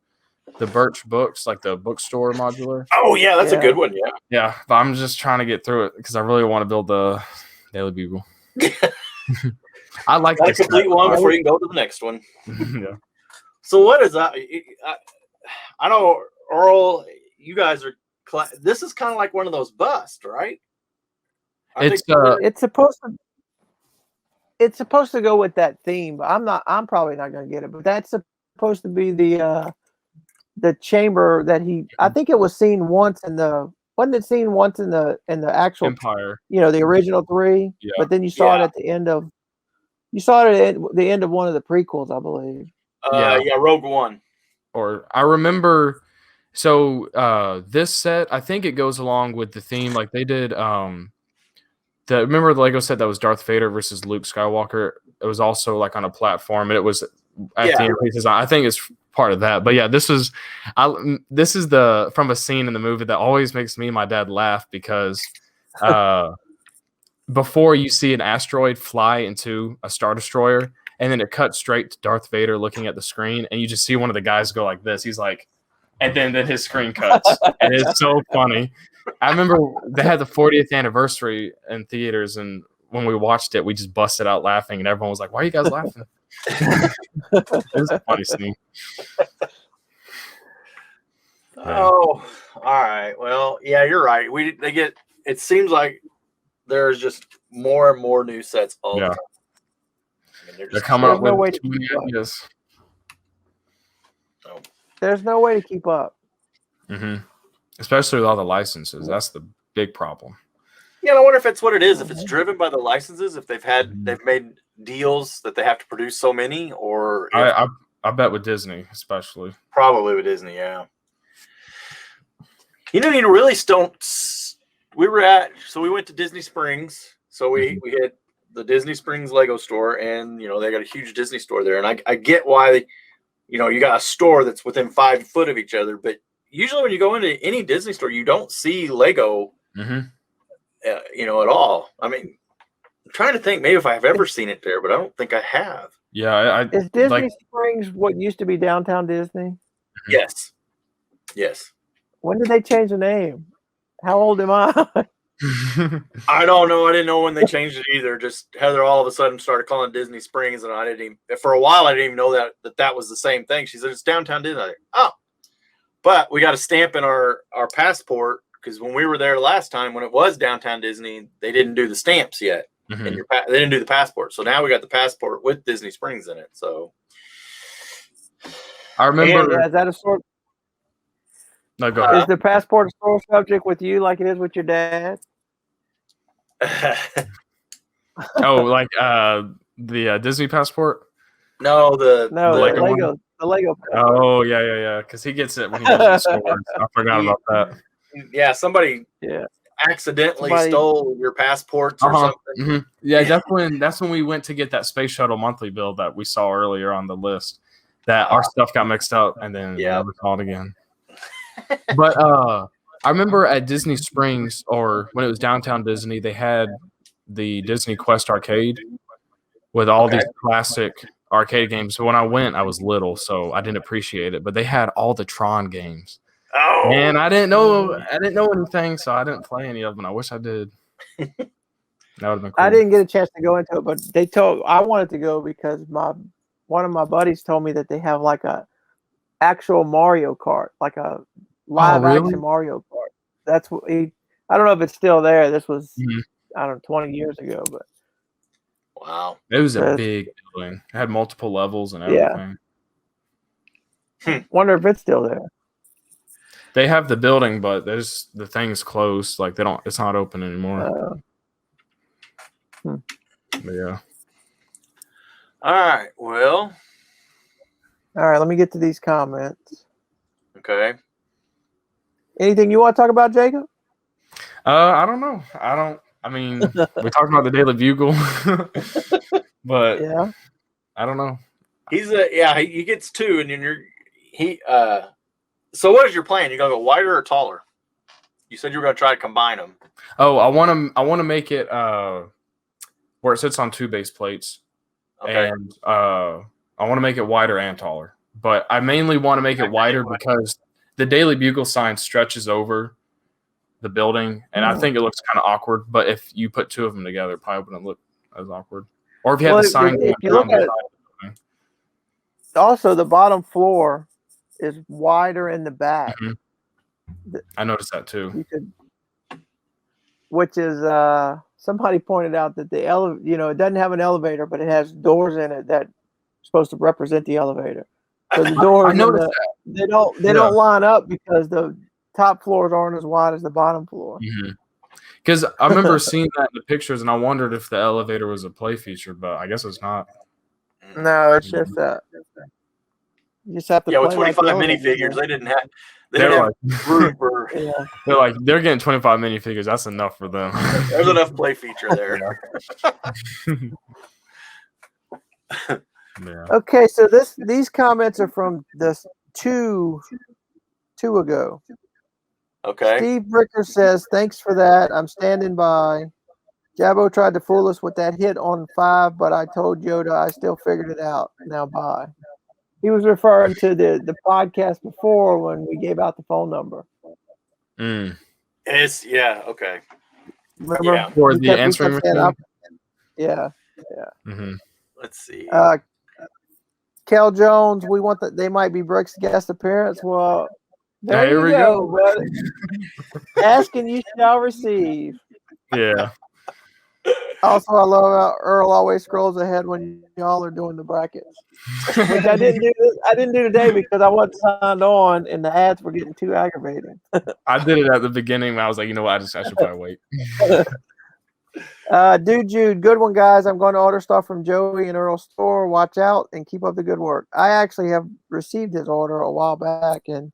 Birch books, like the bookstore modular. Oh yeah, that's a good one. Yeah. Yeah, but I'm just trying to get through it because I really want to build the Daily Bugle. I like to complete one before you can go to the next one. Yeah. So what is that? I know, Earl, you guys are. This is kind of like one of those busts, right? It's supposed to go with that theme, but I'm probably not going to get it. But that's supposed to be the chamber that I think it was seen once in the. Wasn't it seen once in the actual Empire? The original 3. Yeah. But then you saw it at the end of. You saw it at the end of one of the prequels, I believe. Yeah, Rogue One. Or I remember. So this set, I think it goes along with the theme, like they did. Remember the Lego set that was Darth Vader versus Luke Skywalker? It was also like on a platform, and it was at the end pieces. I think it's part of that. But yeah, this is the from a scene in the movie that always makes me and my dad laugh because before you see an asteroid fly into a Star Destroyer, and then it cuts straight to Darth Vader looking at the screen, and you just see one of the guys go like this. He's like, and then his screen cuts, and it's so funny. I remember they had the 40th anniversary in theaters, and when we watched it, we just busted out laughing, and everyone was like, "Why are you guys laughing?" It's a funny scene. Oh, all right. Well, yeah, you're right. It seems like there's just more and more new sets all the time. I mean, they're coming up with too many ideas. So. There's no way to keep up. Especially with all the licenses. That's the big problem. Yeah, I wonder if it's what it is. If it's driven by the licenses, if they've made deals that they have to produce so many, or I bet with Disney, especially. Probably with Disney, yeah. You really don't. We went to Disney Springs, so we hit the Disney Springs Lego store, and they got a huge Disney store there, and I get why you got a store that's within 5 foot of each other, but usually when you go into any Disney store, you don't see Lego, at all. I mean, I'm trying to think maybe if I've ever seen it there, but I don't think I have. Yeah, is Disney Springs what used to be Downtown Disney? Yes. When did they change the name? How old am I? I don't know. I didn't know when they changed it either. Just Heather all of a sudden started calling Disney Springs, and for a while I didn't even know that was the same thing. She said it's Downtown Disney. I was like, oh, but we got a stamp in our passport because when we were there last time, when it was Downtown Disney, they didn't do the stamps yet. They didn't do the passport, so now we got the passport with Disney Springs in it. So I remember. Is that a sort? No, go ahead. Is the passport a sore subject with you, like it is with your dad? Oh, like the Disney passport? No, the Lego. The Lego passport. Oh yeah. Because he gets it when he goes to the stores. I forgot about that. Yeah, somebody accidentally stole your passports or something. Yeah, that's when we went to get that Space Shuttle monthly bill that we saw earlier on the list. That our stuff got mixed up and then never called again. But I remember at Disney Springs, or when it was Downtown Disney, they had the Disney Quest arcade with all these classic arcade games. So when I went, I was little, so I didn't appreciate it. But they had all the Tron games. Oh, and I didn't know anything, so I didn't play any of them. I wish I did. That would have been cool. I didn't get a chance to go into it, but I wanted to go because one of my buddies told me that they have like a actual Mario Kart, like a live action Mario Kart. That's what I don't know if it's still there. This was I don't know, 20 years ago, but Wow. It was a Chris. big building. It had multiple levels and Yeah. everything. Wonder if it's still there. They have the building, but there's the thing's closed. Like it's not open anymore. But yeah. All right. Well. All right, let me get to these comments. Okay. Anything you want to talk about, Jacob? I don't know. I mean, we talked about the Daily Bugle, but Yeah. I don't know. He gets 2, and then so what is your plan? You gonna go wider or taller? You said you were gonna try to combine them. Oh, I want to make it where it sits on 2 base plates. Okay. And I want to make it wider and taller. But I mainly want to make it wider because the Daily Bugle sign stretches over the building, and I think it looks kind of awkward. But if you put 2 of them together, it probably wouldn't look as awkward. Or if you had the sign if you look at it, also the bottom floor is wider in the back. Mm-hmm. I noticed that too. Which is somebody pointed out that the it doesn't have an elevator, but it has doors in it that are supposed to represent the elevator. So the doors they don't line up because the top floors aren't as wide as the bottom floor. Because I remember seeing that in the pictures, and I wondered if the elevator was a play feature, but I guess it's not. No, it's just that. You just have to with play 25 like minifigures. They didn't have. They're like, they're getting 25 minifigures. That's enough for them. There's enough play feature there. Yeah. Okay, so these comments are from this two ago. Okay. Steve Bricker says, "Thanks for that. I'm standing by. Jabbo tried to fool us with that hit on 5, but I told Yoda I still figured it out. Now bye." He was referring to the podcast before when we gave out the phone number. Okay. Remember? For the answering machine? Yeah. Let's see. Kel Jones, we want that they might be Brick's guest appearance. Well, there we go. Brother. Ask and you shall receive. Yeah. Also, I love how Earl always scrolls ahead when y'all are doing the brackets. Which I didn't do today because I wasn't signed on and the ads were getting too aggravating. I did it at the beginning. I was like, you know what? I should probably wait. Dude Jude, good one, guys. I'm going to order stuff from Joey and Earl's store. Watch out and keep up the good work. I actually have received his order a while back and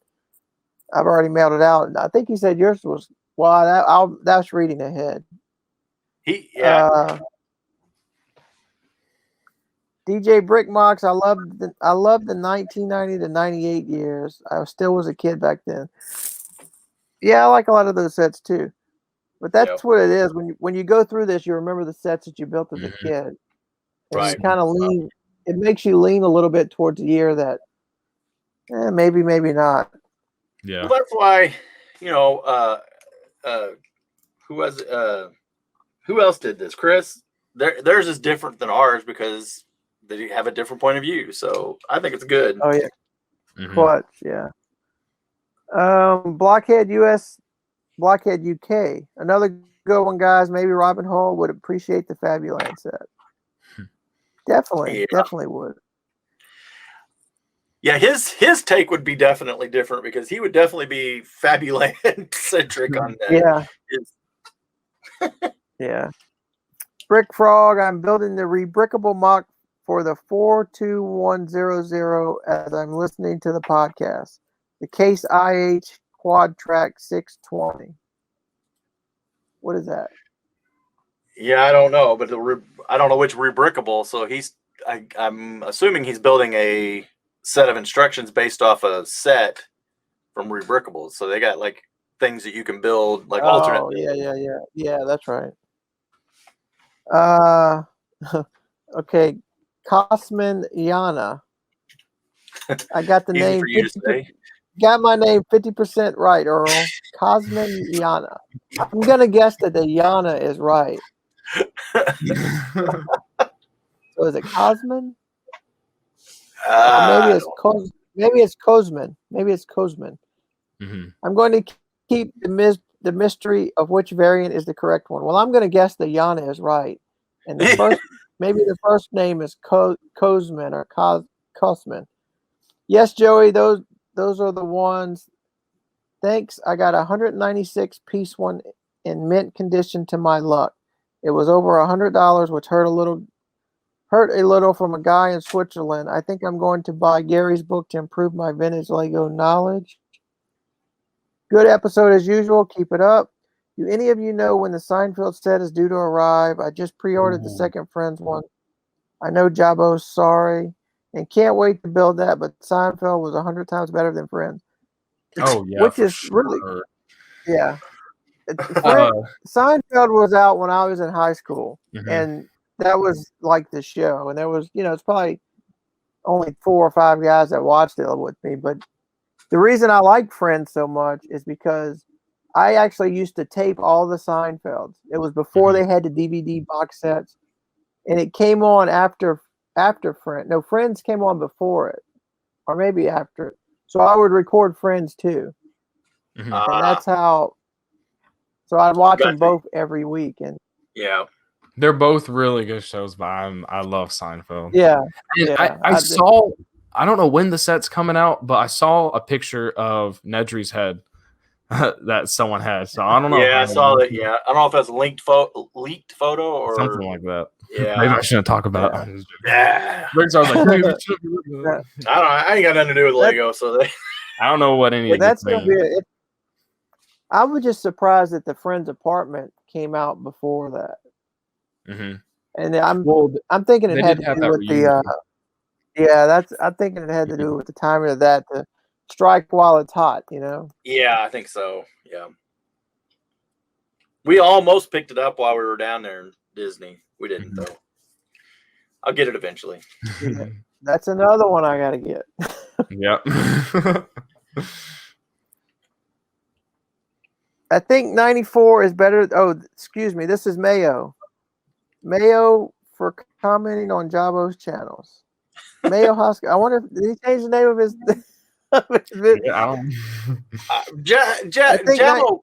I've already mailed it out. I think he said yours was that's reading ahead. DJ Brickmox, I love the 1990 to 98 years. I still was a kid back then. Yeah, I like a lot of those sets too. But that's what it is. When you go through this, you remember the sets that you built as a kid. And right. You kind of lean. It makes you lean a little bit towards the year that maybe not. Well, Yeah. that's why, who else did this? Chris, theirs is different than ours because they have a different point of view. So I think it's good. Oh yeah. Clutch, yeah. Blockhead UK. Another good one, guys. Maybe Robin Hall would appreciate the Fabuland set. Definitely would. Yeah, his take would be definitely different because he would definitely be Fabuland centric on that. Yeah. Yeah. Brick Frog, I'm building the rebrickable mock for the 42100 as I'm listening to the podcast. The Case IH Quad Track 620. What is that? Yeah, I don't know, but I don't know which rebrickable. So I'm assuming he's building a set of instructions based off a set from rebrickables. So they got like things that you can build like alternate. Yeah, that's right. Okay, Cosman Yana. I got the name. For you to say. Got my name 50% right, Earl. Cosman Yana. I'm gonna guess that the Yana is right. So is it Cosman? Maybe it's Cosman. Maybe it's Cosman. Mm-hmm. I'm going to keep the the mystery of which variant is the correct one. Well, I'm going to guess that Yana is right, and the first maybe the first name is Kozman or Kosman. Yes, Joey, those are the ones. Thanks. I got a 196 piece one in mint condition to my luck. It was over $100, which hurt a little from a guy in Switzerland. I think I'm going to buy Gary's book to improve my vintage Lego knowledge. Good episode as usual. Keep it up. Do any of you know when the Seinfeld set is due to arrive? I just pre-ordered the second Friends one. I know Jabo's sorry and can't wait to build that, but Seinfeld was 100 times better than Friends. Oh yeah, which is sure. really, yeah. Seinfeld was out when I was in high school, and that was like the show. And there was, it's probably only 4 or 5 guys that watched it with me. But the reason I like Friends so much is because I actually used to tape all the Seinfelds. It was before they had the DVD box sets, and it came on after Friends. No, Friends came on before it, or maybe after it. So I would record Friends too, and that's how. So I'd watch them both every week, and yeah, they're both really good shows. But I love Seinfeld. Yeah, I saw. I don't know when the set's coming out, but I saw a picture of Nedry's head that someone had. So I don't know. Yeah, I saw that. Yeah, I don't know if that's a leaked photo or something like that. Yeah, maybe I shouldn't talk about it. Yeah, BrickTsar's like, I don't know. I ain't got nothing to do with Lego, so I don't know what any of that's gonna be it. I was just surprised that the Friends apartment came out before that. And I'm thinking it had to do with the I'm thinking it had to do with the timing of that to strike while it's hot, Yeah, I think so. Yeah. We almost picked it up while we were down there in Disney. We didn't though. I'll get it eventually. Yeah. That's another one I gotta get. Yep. I think 94 is better. Oh, excuse me. This is Mayo. Mayo for commenting on Jabo's channels. Mayo Hoskins. I wonder if did he change the name of his. Jabo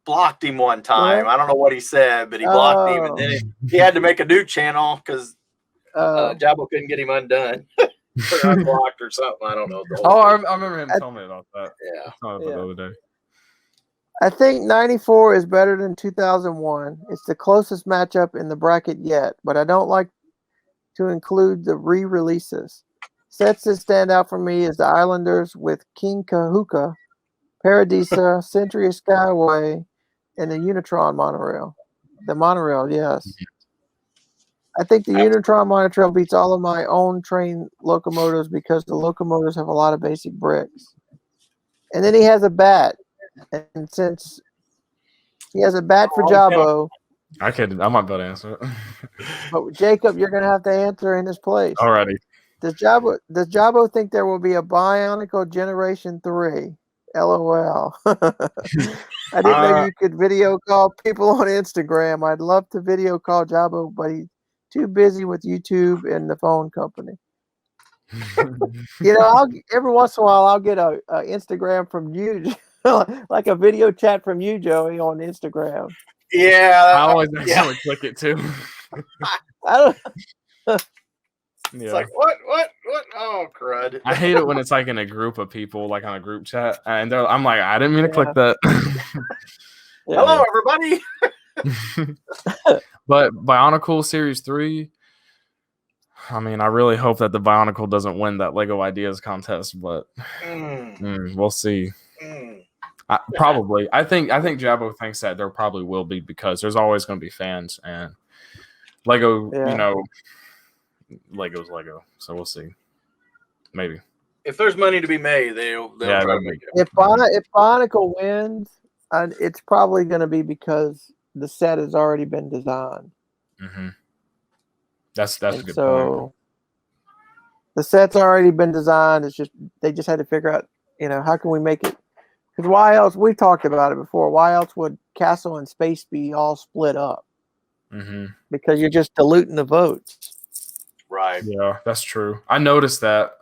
blocked him one time. I don't know what he said, but he blocked him, and then he had to make a new channel because Jabo couldn't get him undone. Or unblocked or something. I don't know. I remember him telling me about that. Yeah. I saw it the other day. I think 94 is better than 2001. It's the closest matchup in the bracket yet, but I don't like to include the re-releases. Sets that stand out for me is the Islanders with King Kahuka, Paradisa, Century Skyway, and the Unitron monorail. The monorail, yes. I think the Unitron monorail beats all of my own train locomotives because the locomotives have a lot of basic bricks. And then he has a bat. And since he has a bat for Jabo, I might be able to answer it. But Jacob, you're gonna have to answer in his place. Alrighty. Does Jabo think there will be a Bionicle Generation 3? LOL. I didn't know you could video call people on Instagram. I'd love to video call Jabo, but he's too busy with YouTube and the phone company. Every once in a while I'll get a Instagram from you. Like a video chat from you, Joey, on Instagram. Yeah, I always accidentally click it too. I don't. It's like what? Oh, crud! I hate it when it's like in a group of people, like on a group chat, and I'm like, I didn't mean to click that. Hello, everybody. But Bionicle Series 3. I mean, I really hope that the Bionicle doesn't win that Lego Ideas contest, but we'll see. Probably. I think Jabo thinks that there probably will be because there's always going to be fans and Lego. Lego's Lego, so we'll see. Maybe if there's money to be made, they'll try to make it. If Bionicle wins, it's probably going to be because the set has already been designed. That's a good point. The set's already been designed. It's just they just had to figure out, how can we make it. Because why else? We've talked about it before. Why else would Castle and Space be all split up? Because you're just diluting the votes. Right. Yeah, that's true. I noticed that.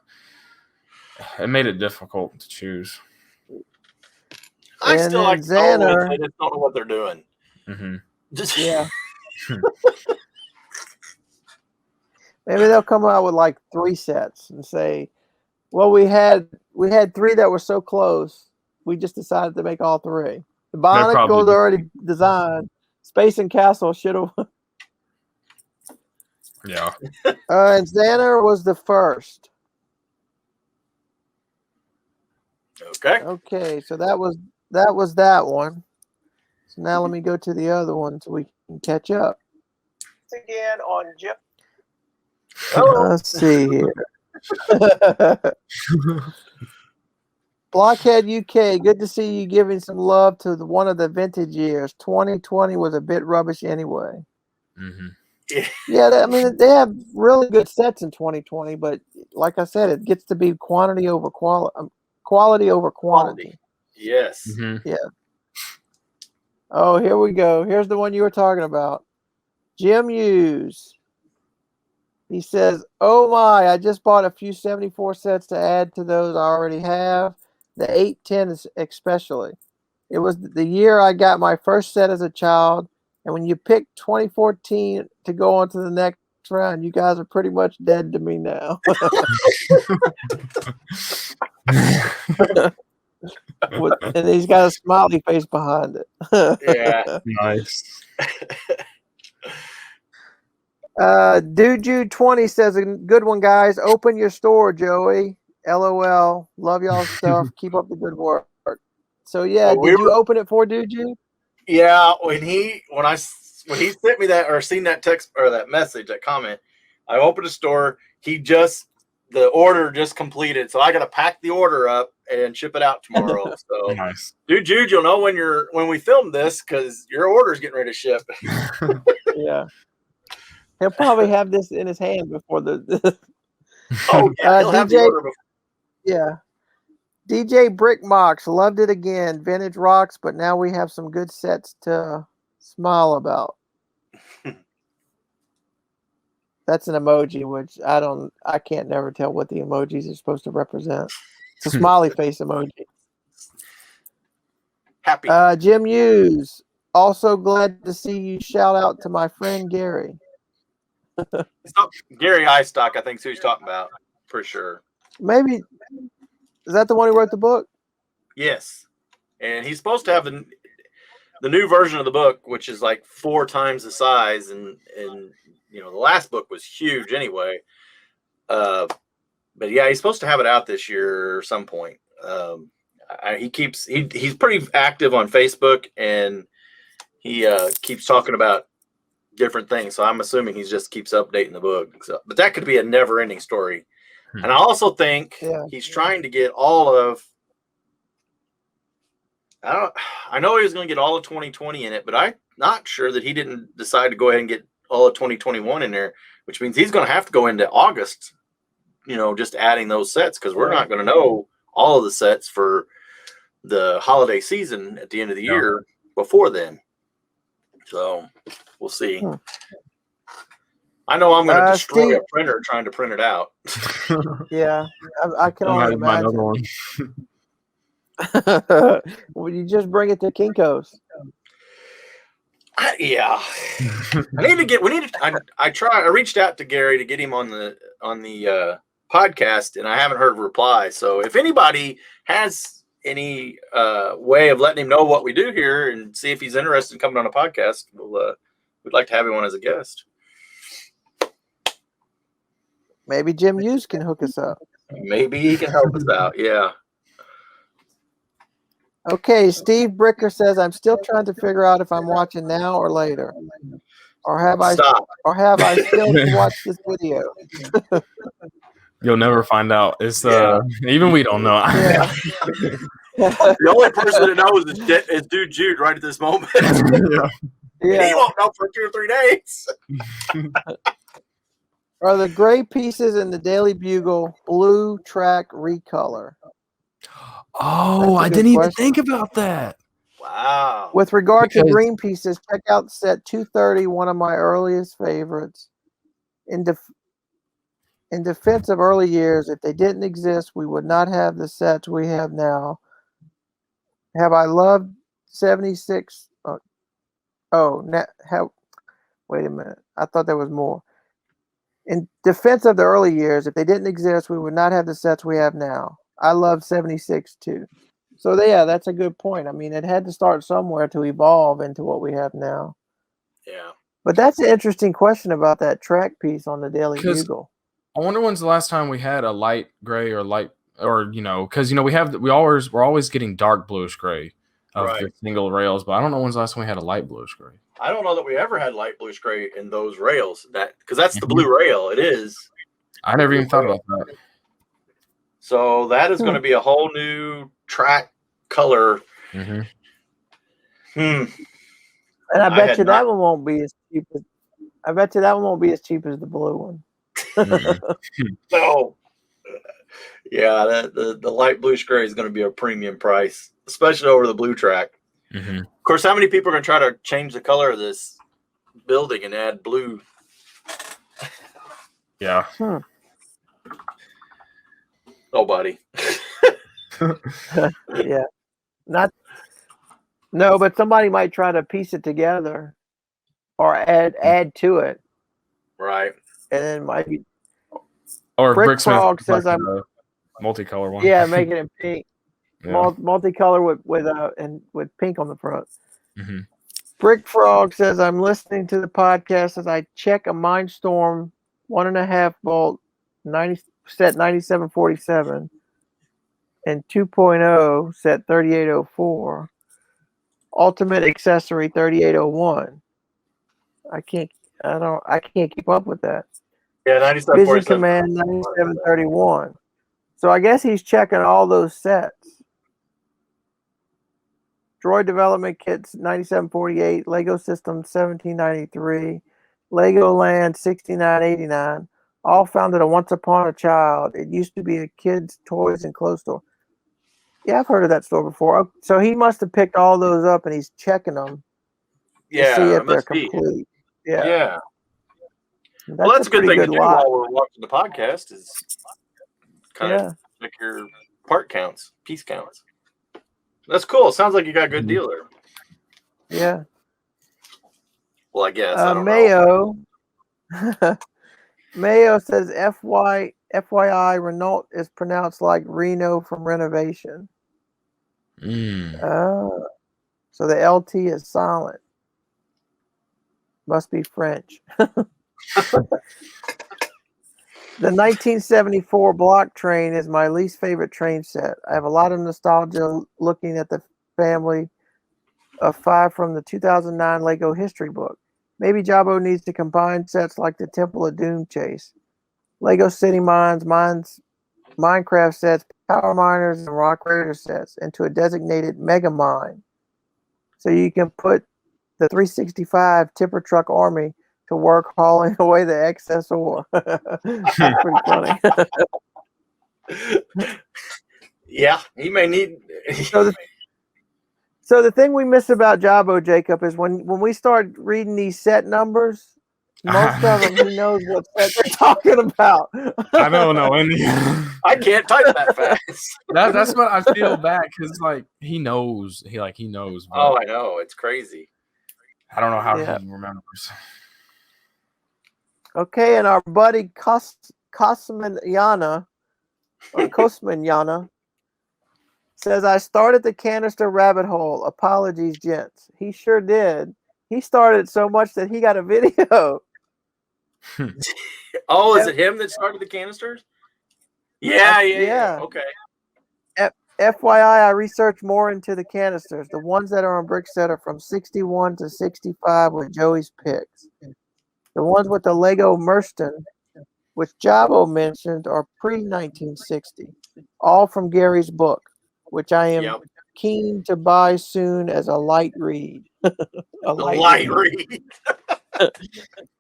It made it difficult to choose. I And still then like Xander. Xander. They just don't know what they're doing. Mm-hmm. Just Yeah. Maybe they'll come out with like 3 sets and say, well, we had 3 that were so close, we just decided to make all 3. The Bionicle was already designed. Space and Castle should have. Yeah. And Xander was the first. Okay. Okay, so that was that one. So now let me go to the other one so we can catch up. Again on Jeff. Let's see here. Blockhead UK, good to see you giving some love to one of the vintage years. 2020 was a bit rubbish anyway. Mm-hmm. Yeah, I mean, they have really good sets in 2020, but like I said, it gets to be quantity over quality over quantity. Yes. Mm-hmm. Yeah. Oh, here we go. Here's the one you were talking about. Jim Hughes. He says, oh my, I just bought a few 74 sets to add to those I already have. The 810 especially. It was the year I got my first set as a child. And when you pick 2014 to go on to the next round, you guys are pretty much dead to me now. And he's got a smiley face behind it. Yeah. Nice. Dude20 says a good one, guys. Open your store, Joey. LOL. Love y'all stuff. Keep up the good work. So yeah, Well, did you open it for Dude Jude? Yeah, when he sent me that or seen that text or that message, that comment, I opened the store. The order just completed, so I got to pack the order up and ship it out tomorrow. So, Nice. Dude, Jude, you'll know when we film this because your order's getting ready to ship. Yeah, he'll probably have this in his hand before the. Oh yeah, he'll have the DJ, order before. yeah. DJ Brickmox loved it again. Vintage rocks, but now we have some good sets to smile about. That's an emoji, which I can't never tell what the emojis are supposed to represent. It's a smiley face emoji. Happy. Jim Hughes, also glad to see you. Shout out to my friend Gary. Gary Eyestock, I think is who he's talking about for sure. Maybe is that the one who wrote the book? Yes, and he's supposed to have the new version of the book, which is like 4 times the size, and you know the last book was huge anyway. But yeah, he's supposed to have it out this year or some point. He's pretty active on Facebook, and he keeps talking about different things. So I'm assuming he just keeps updating the book. So, but that could be a never-ending story. And I also think he's trying to get all of. I know he was going to get all of 2020 in it, but I'm not sure that he didn't decide to go ahead and get all of 2021 in there, which means he's going to have to go into August, just adding those sets because we're not going to know all of the sets for the holiday season at the end of the year before then. So we'll see. I know I'm going to destroy a printer trying to print it out. Yeah, I can only imagine. Another one. Well, you just bring it to Kinko's. Yeah, I reached out to Gary to get him on the podcast, and I haven't heard a reply. So if anybody has any way of letting him know what we do here and see if he's interested in coming on a podcast, we'd like to have him on as a guest. Maybe Jim Hughes can hook us up. Maybe he can help us out. Yeah. Okay, Steve Bricker says, I'm still trying to figure out if I'm watching now or later. Or have I still to watch this video? You'll never find out. It's even we don't know. Yeah. The only person that knows is Dude Jude right at this moment. Yeah. He won't know for 2 or 3 days. Are the gray pieces in the Daily Bugle blue track recolor? Oh, I didn't even think about that. Wow. With regard to green pieces, check out set 230, one of my earliest favorites. In defense of early years, if they didn't exist, we would not have the sets we have now. Have I loved 76? Wait a minute. I thought there was more. In defense of the early years, if they didn't exist, we would not have the sets we have now. I love 76 too. So yeah, that's a good point. I mean, it had to start somewhere to evolve into what we have now. Yeah. But that's an interesting question about that track piece on the Daily 'Cause Bugle. I wonder when's the last time we had a light gray or light, or because we're always getting dark bluish gray of Right. the single rails, but I don't know when's the last time we had a light bluish gray. I don't know that we ever had light bluish gray in those rails. Because that's the blue rail. It is. I never even thought about that. So that is going to be a whole new track color. Mm-hmm. And I bet you that one won't be as cheap as. I bet you that one won't be as cheap as the blue one. No. Yeah, the light bluish gray is going to be a premium price, especially over the blue track. Mm-hmm. Of course, how many people are going to try to change the color of this building and add blue? Yeah. Nobody. Yeah. But somebody might try to piece it together or add to it. Right. And then might be. Or BrickFrog says like I'm multicolor one. Yeah, making it pink. Yeah. Multicolor with pink on the front. Mm-hmm. BrickFrog says I'm listening to the podcast as I check a Mindstorm 1.5 volt 90 set 9747 and 2.0 set 3804. Ultimate accessory 3801. I can't keep up with that. Yeah, 9747. Vision Command 9731. So I guess he's checking all those sets. Droid Development Kits 9748, Lego Systems 1793, Legoland 6989, all founded at Once Upon a Child. It used to be a kids' toys and clothes store. Yeah, I've heard of that store before. So he must have picked all those up and he's checking them to see if they're complete. Yeah. Well, that's a good thing to do while we're watching the podcast is kind of check your part counts, piece counts. That's cool. Sounds like you got a good deal there. Yeah. Well, I guess. Mayo. Mayo says FYI, Renault is pronounced like Reno from Renovation. So the LT is silent. Must be French. The 1974 block train is my least favorite train set. I have a lot of nostalgia looking at the family of 5 from the 2009 Lego history book. Maybe Jabbo needs to combine sets like the Temple of Doom chase, Lego City Mines, Minecraft sets, Power Miners, and Rock Raider sets into a designated Mega Mine. So you can put the 365 tipper truck army to work hauling away the excess ore. That's pretty funny. Yeah, he may need. So the thing we miss about Jabbo, Jacob, is when we start reading these set numbers, most of them he knows what set they're talking about. I don't know any. I can't type that fast. That's what I feel bad because like he knows. He knows. Oh, I know. It's crazy. I don't know how he remembers. Okay, and our buddy Kosman Yana says, I started the canister rabbit hole. Apologies, gents. He sure did. He started so much that he got a video. Oh, is it him that started the canisters? Yeah. Okay. FYI, I researched more into the canisters. The ones that are on BrickTsar are from 61 to 65 with Joey's picks. The ones with the Lego Merston, which Jabbo mentioned, are pre-1960, all from Gary's book, which I am keen to buy soon as a light read. a light read.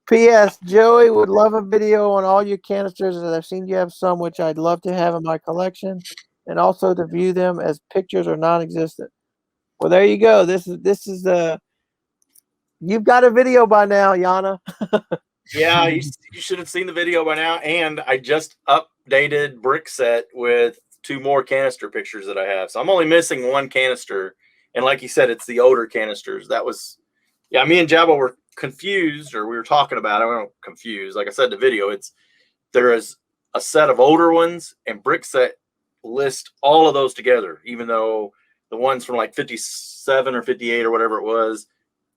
P.S. Joey would love a video on all your canisters, as I've seen you have some, which I'd love to have in my collection, and also to view them as pictures or non-existent. Well, there you go. This is the. You've got a video by now, Yana. Yeah, you should have seen the video by now. And I just updated BrickSet with 2 more canister pictures that I have. So I'm only missing 1 canister And like you said, it's the older canisters. That was, yeah, me and Jabba were confused, or we were talking about it. I don't confused. Like I said in the video, there is a set of older ones, and BrickTsar list all of those together, even though the ones from like 57 or 58 or whatever it was,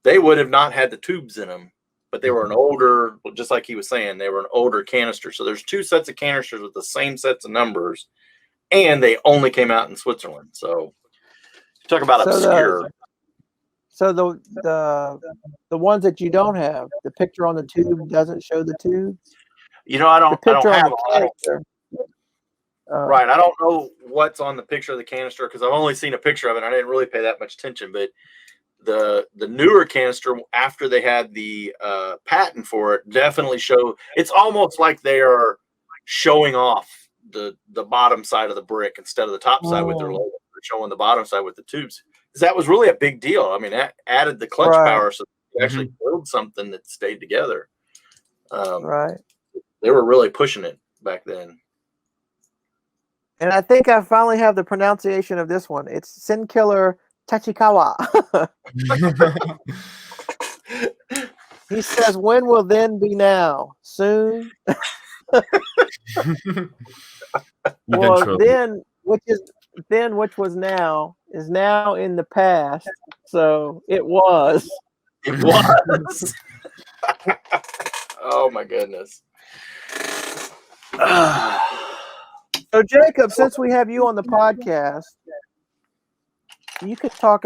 they would have not had the tubes in them, but they were an older, just like he was saying, they were an older canister. So there's two sets of canisters with the same sets of numbers, and they only came out in Switzerland. So talk about obscure. So the ones that you don't have, the picture on the tube doesn't show the tube. You know, I don't have right. I don't know what's on the picture of the canister because I've only seen a picture of it. I didn't really pay that much attention, but the newer canister, after they had the patent for it, definitely show. It's almost like they are showing off the bottom side of the brick instead of the top side with their logo. They're showing the bottom side with the tubes. That was really a big deal. I mean, that added the clutch power, so you actually build something that stayed together. Right. They were really pushing it back then. And I think I finally have the pronunciation of this one. It's Sinkiller Tachikawa. He says, "When will then be now? Soon." Well, then, which was now, is now in the past. So it was. It was. Oh my goodness. So Jacob, since we have you on the podcast, you could tell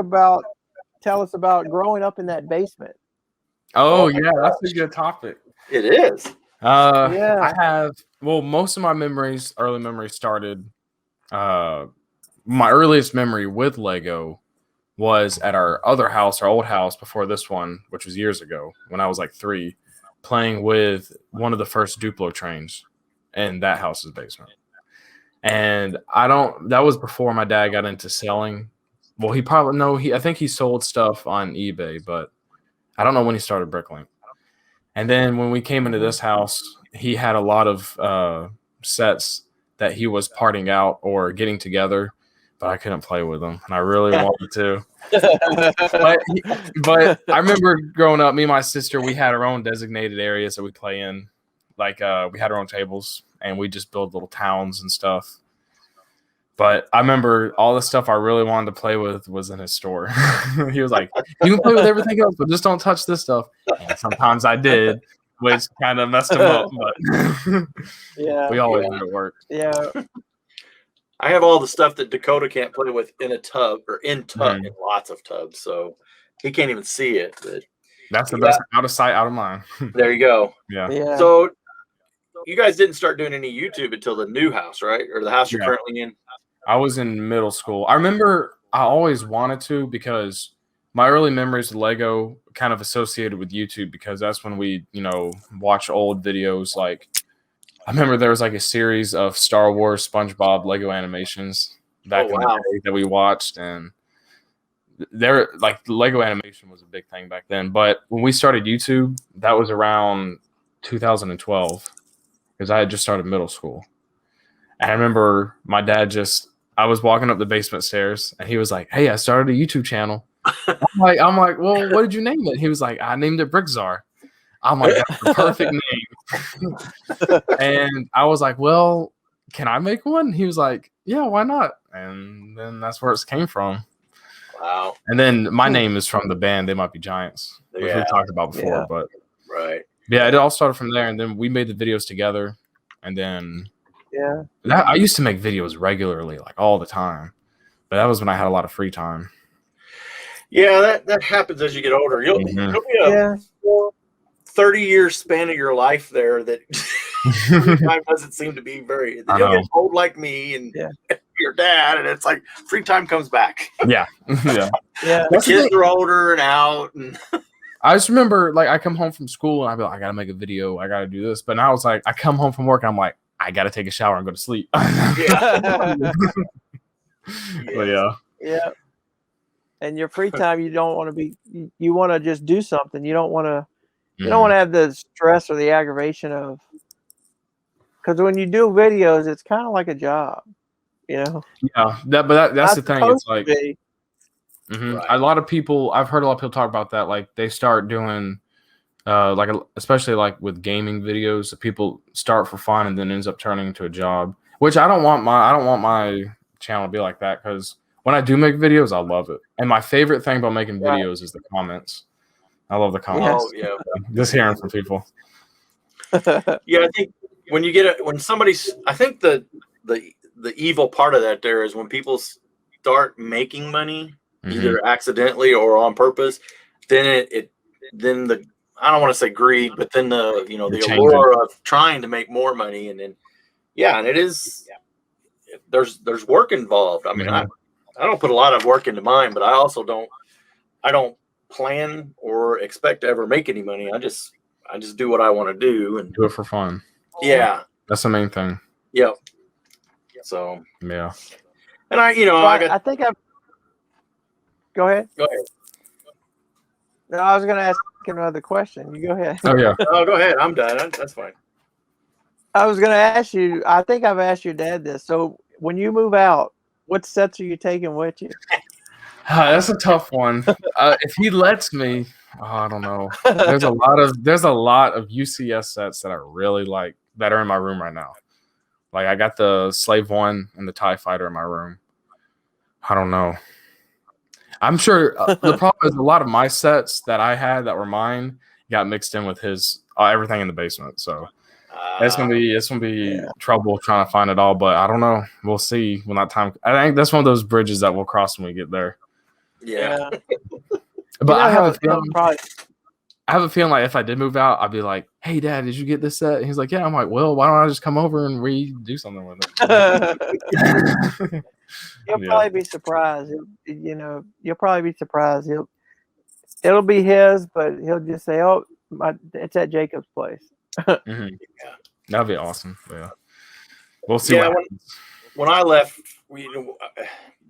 us about growing up in that basement. Oh yeah, that's a good topic. It is. Yeah. I have, well, most of my early memories started, my earliest memory with Lego was at our other house, our old house before this one, which was years ago when I was like 3, playing with one of the first Duplo trains in that house's basement. And that was before my dad got into selling. Well, I think he sold stuff on eBay, but I don't know when he started Bricklink. And then when we came into this house, he had a lot of sets that he was parting out or getting together, but I couldn't play with them, and I really wanted to. But I remember growing up, me and my sister, we had our own designated areas that we play in. Like we had our own tables, and we just build little towns and stuff. But I remember all the stuff I really wanted to play with was in his store. He was like, "You can play with everything else, but just don't touch this stuff." And sometimes I did, which kind of messed him up. But yeah, we always made it work. Yeah. I have all the stuff that Dakota can't play with in a tub or in lots of tubs, so he can't even see it. But that's the best. Out of sight, out of mind. There you go. Yeah. So you guys didn't start doing any YouTube until the new house, right? Or the house you're currently in? I was in middle school. I remember I always wanted to because my early memories of Lego kind of associated with YouTube because that's when we, watch old videos. Like I remember there was like a series of Star Wars, SpongeBob, Lego animations back in the day that we watched, and Lego animation was a big thing back then. But when we started YouTube, that was around 2012 because I had just started middle school. And I remember my dad I was walking up the basement stairs and he was like, "Hey, I started a YouTube channel." I'm like, "Well, what did you name it?" He was like, "I named it BrickTsar." I'm like, "That's the perfect name." And I was like, "Well, can I make one?" He was like, "Yeah, why not?" And then that's where it came from. Wow. And then my name is from the band They Might Be Giants, which we talked about before. But it all started from there. And then we made the videos together. And then I used to make videos regularly, like all the time. But that was when I had a lot of free time. Yeah, that happens as you get older. You'll be a 30-year span of your life there that free time doesn't seem to be very. You'll get old like me and your dad, and it's like free time comes back. Yeah. The kids are older and out. And I just remember, like, I come home from school and I'd be like, "I gotta make a video. I gotta do this." But now it's like I come home from work and I'm like, I gotta take a shower and go to sleep. Yeah. And your free time, you don't want to be. You want to just do something. You don't want to. You don't want to have the stress or the aggravation of. Because when you do videos, it's kind of like a job, Yeah, that's the thing. It's like Mm-hmm. Right. A lot of people, I've heard a lot of people talk about that. Like they start doing, especially like with gaming videos, people start for fun and then ends up turning into a job. Which I don't want my channel to be like that, because when I do make videos, I love it. And my favorite thing about making videos is the comments. I love the comments. Oh yeah. Just hearing from people. Yeah, I think when you get when somebody's, I think the evil part of that there is when people start making money, either accidentally or on purpose, then then the, I don't want to say greed, but then the the allure of trying to make more money, and then and it is, there's work involved. I mean, I don't put a lot of work into mine, but I also don't plan or expect to ever make any money. I just do what I want to do and do it for fun. Yeah, that's the main thing. Yep. So yeah, and I think I've. Go ahead. Go ahead. No, I was going to ask another question. You go ahead. Oh yeah. Oh, go ahead. I'm done. That's fine. I was going to ask you. I think I've asked your dad this. So when you move out, what sets are you taking with you? That's a tough one. If he lets me, I don't know. There's a lot of UCS sets that I really like that are in my room right now. Like I got the Slave One and the TIE Fighter in my room. I don't know. I'm sure the problem is a lot of my sets that I had that were mine got mixed in with his everything in the basement. So it's gonna be trouble trying to find it all. But I don't know. We'll see when that time. I think that's one of those bridges that we'll cross when we get there. Yeah. But I have a feeling like if I did move out, I'd be like, "Hey, Dad, did you get this set?" And he's like, "Yeah." I'm like, "Well, why don't I just come over and redo something with it?" You'll probably be surprised. You'll probably be surprised. It'll be his, but he'll just say, "Oh, it's at Jacob's place." Yeah, that'd be awesome. Yeah, we'll see. Yeah, when I left,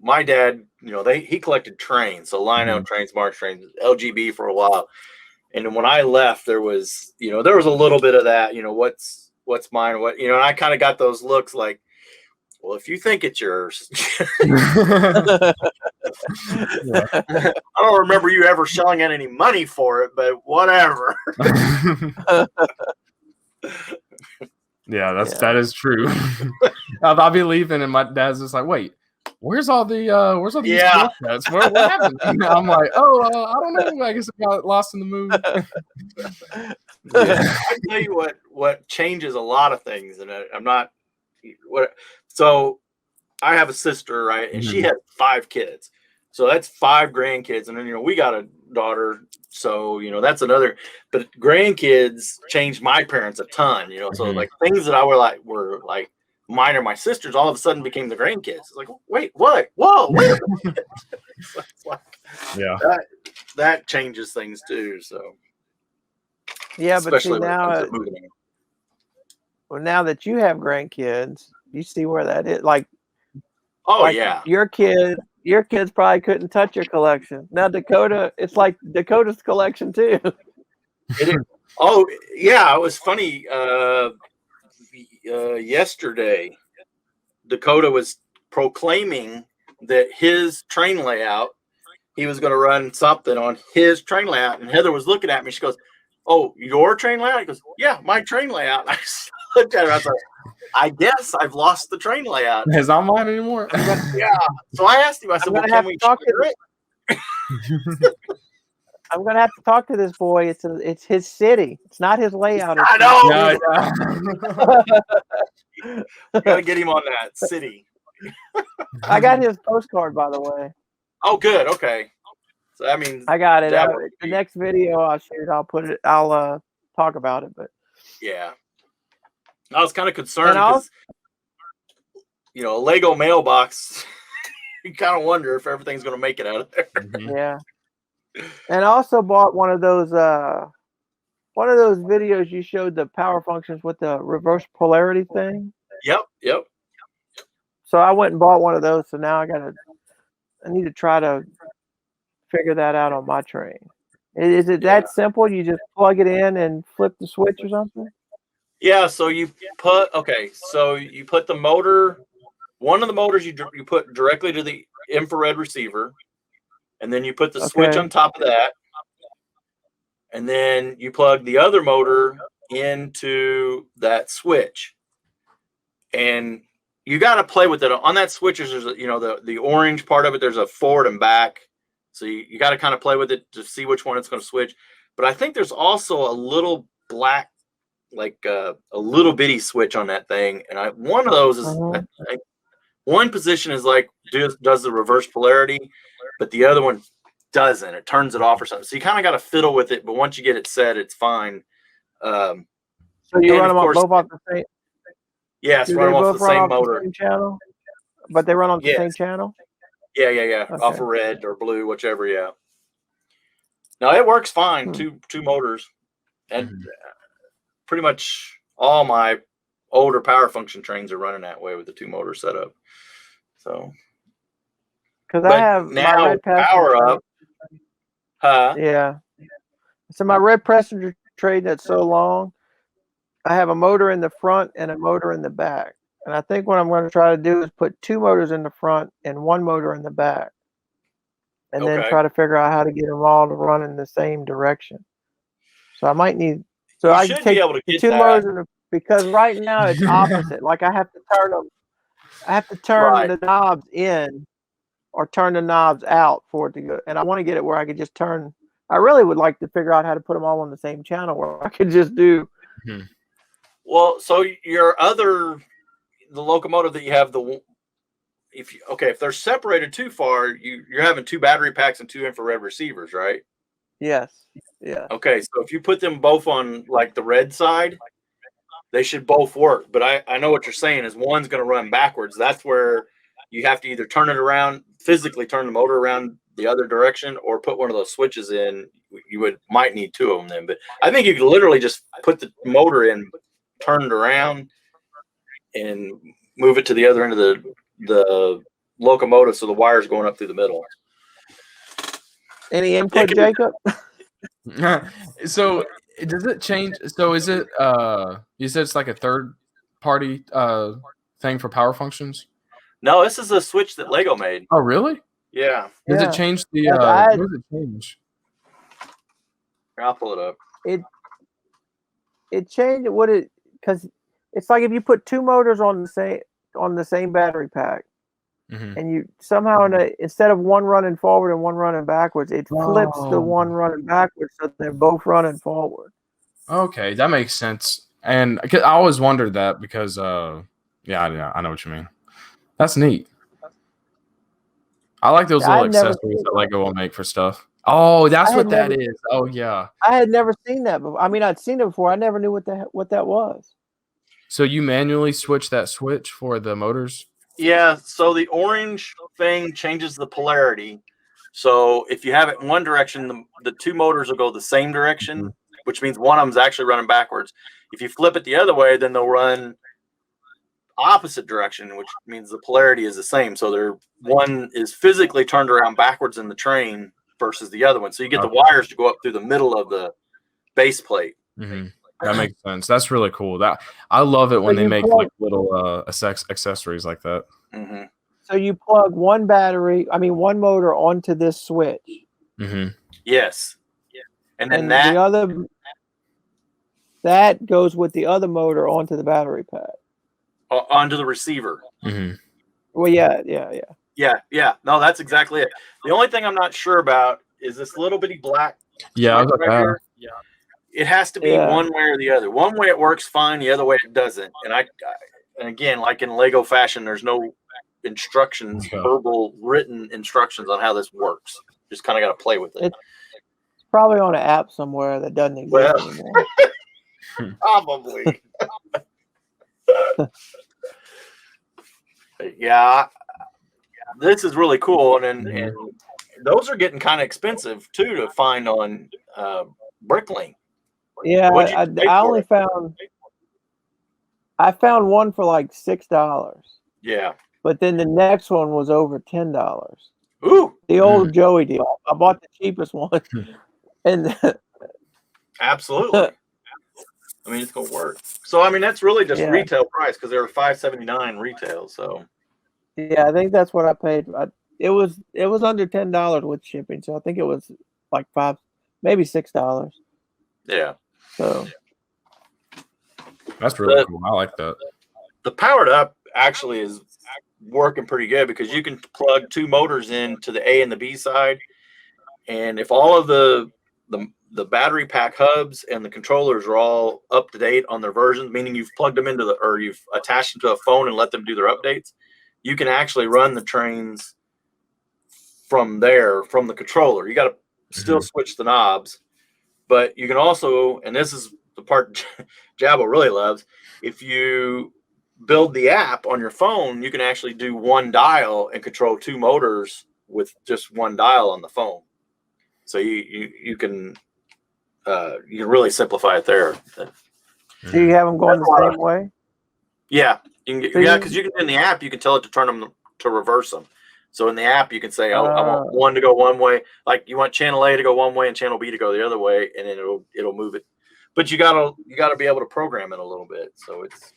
my dad, he collected trains, so Lionel trains, March trains, LGB for a while, and then when I left, there was a little bit of that. What's mine? What and I kind of got those looks like, well, if you think it's yours. I don't remember you ever shelling out any money for it, but whatever. That is true. I'll be leaving and my dad's just like, "Wait, where's all the sets? What happened?" I'm like, "Oh, I don't know. I guess I got lost in the move." I tell you what changes a lot of things, and I'm not so I have a sister, right? And she had 5 kids. So that's 5 grandkids. And then, we got a daughter. So, that's another, but grandkids changed my parents a ton, so like things that I were like mine or my sister's all of a sudden became the grandkids. It's like, wait, what? Whoa, wait a minute. It's like, that changes things too. So yeah, but see, now that you have grandkids, you see where that is. Like, your kids probably couldn't touch your collection. Now Dakota, it's like Dakota's collection too. It is. Oh yeah, it was funny. Yesterday, Dakota was proclaiming that his train layout, he was going to run something on his train layout, and Heather was looking at me. She goes, "Oh, your train layout?" He goes, "Yeah, my train layout." And I looked at her. I was like, "I guess I've lost the train layout. It's not mine anymore." Yeah. So I asked him. I said, "Well, can we talk to it?" I'm gonna have to talk to this boy. It's his city. It's not his layout. I know. You gotta get him on that city. I got his postcard, by the way. Oh, good. Okay. So that means I got it. The next video I'll shoot, I'll put it. I'll talk about it. But yeah, I was kind of concerned because a Lego mailbox. You kind of wonder if everything's gonna make it out of there. Yeah. And I also bought one of those videos you showed the power functions with the reverse polarity thing. Yep. So I went and bought one of those. So now I need to try to figure that out on my train. Is it that simple? You just plug it in and flip the switch or something? Yeah. So you put the motor. One of the motors you put directly to the infrared receiver. and then you put the switch Okay. on top of that, and then you plug the other motor into that switch, and you got to play with it. On that switch, there's the orange part of it. There's a forward and back, so you got to kind of play with it to see which one it's going to switch. But I think there's also a little black, like a little bitty switch on that thing, and one of those is one position is like does the reverse polarity, but the other one doesn't. It turns it off or something. So you kind of got to fiddle with it, but once you get it set, it's fine. So you run them both off the same. Yes, run them off the same motor. The same channel, but they run on the same channel. Yeah. Okay. Off of red or blue, whichever. Yeah. No, it works fine. Two motors, and pretty much all my older power function trains are running that way with the 2 motor setup. So, because I have now my red power up. Yeah. So my red passenger train that's so long, I have a motor in the front and a motor in the back. And I think what I'm going to try to do is put 2 motors in the front and 1 motor in the back. And then try to figure out how to get them all to run in the same direction. So I might need, so I can take the 2 motors because right now it's opposite. Like I have to turn them, I have to turn the knobs in or turn the knobs out for it to go. And I want to get it where I could just turn. I really would like to figure out how to put them all on the same channel where I could just do. Well, so the locomotive that you have, if they're separated too far, you're having 2 battery packs and 2 infrared receivers, right? Yes. Yeah. Okay, so if you put them both on like the red side, they should both work. But I know what you're saying is one's going to run backwards. That's where you have to either turn it around, physically turn the motor around the other direction, or put one of those switches in. You might need 2 of them then. But I think you could literally just put the motor in, turn it around, and move it to the other end of the locomotive so the wire's going up through the middle. Any input, Jacob? So does it change? So is it you said it's like a third party thing for power functions? No, this is a switch that Lego made. Oh, really? Yeah. Does it change the what does it change? I'll pull it up. It changed because it's like if you put 2 motors on the same battery pack, and you somehow instead of one running forward and one running backwards, it flips the one running backwards so they're both running forward. Okay, that makes sense. And I always wondered that because I know what you mean. That's neat. I like those little accessories that Lego will make for stuff. Oh, that's what that is. Oh, yeah. I had never seen that before. I mean, I'd seen it before. I never knew what that was. So you manually switch that switch for the motors? Yeah. So the orange thing changes the polarity. So if you have it in one direction, the 2 motors will go the same direction, which means one of them's actually running backwards. If you flip it the other way, then they'll run opposite direction, which means the polarity is the same. So one is physically turned around backwards in the train versus the other one. So you get the wires to go up through the middle of the base plate. That makes sense. That's really cool. I love it when they make like little accessories like that. So you plug one motor onto this switch. Yes. And then the other that goes with the other motor onto the battery pack. Onto the receiver. Well, yeah. No, that's exactly it. The only thing I'm not sure about is this little bitty black. Yeah, here. Yeah. It has to be one way or the other. One way it works fine, the other way it doesn't. And again, like in Lego fashion, there's no instructions, verbal written instructions on how this works. Just kind of got to play with it. It's probably on an app somewhere that doesn't exist anymore. Probably. Yeah, this is really cool, and those are getting kind of expensive too to find on Bricklink. Yeah, I found one for like $6. Yeah, but then the next one was over $10. Ooh, the old Joey deal. I bought the cheapest one, and absolutely. I mean, it's gonna work. So I mean, that's really just retail price because they were $5.79 retail. So yeah, I think that's what I paid. It was under $10 with shipping, so I think it was like $5, maybe $6. Yeah. So That's really cool. I like that. The powered up actually is working pretty good because you can plug 2 motors into the A and the B side, and if all of the battery pack hubs and the controllers are all up to date on their versions, meaning you've plugged them into or you've attached them to a phone and let them do their updates, you can actually run the trains from the controller. You got to still switch the knobs, but you can also, and this is the part Jabba really loves, if you build the app on your phone, you can actually do 1 dial and control 2 motors with just 1 dial on the phone. So you can really simplify it there. So you have them going the same way? Yeah, because you can in the app you can tell it to turn them to reverse them. So in the app you can say, I want one to go one way, like you want channel A to go one way and channel B to go the other way, and then it'll move it. But you gotta be able to program it a little bit. So it's.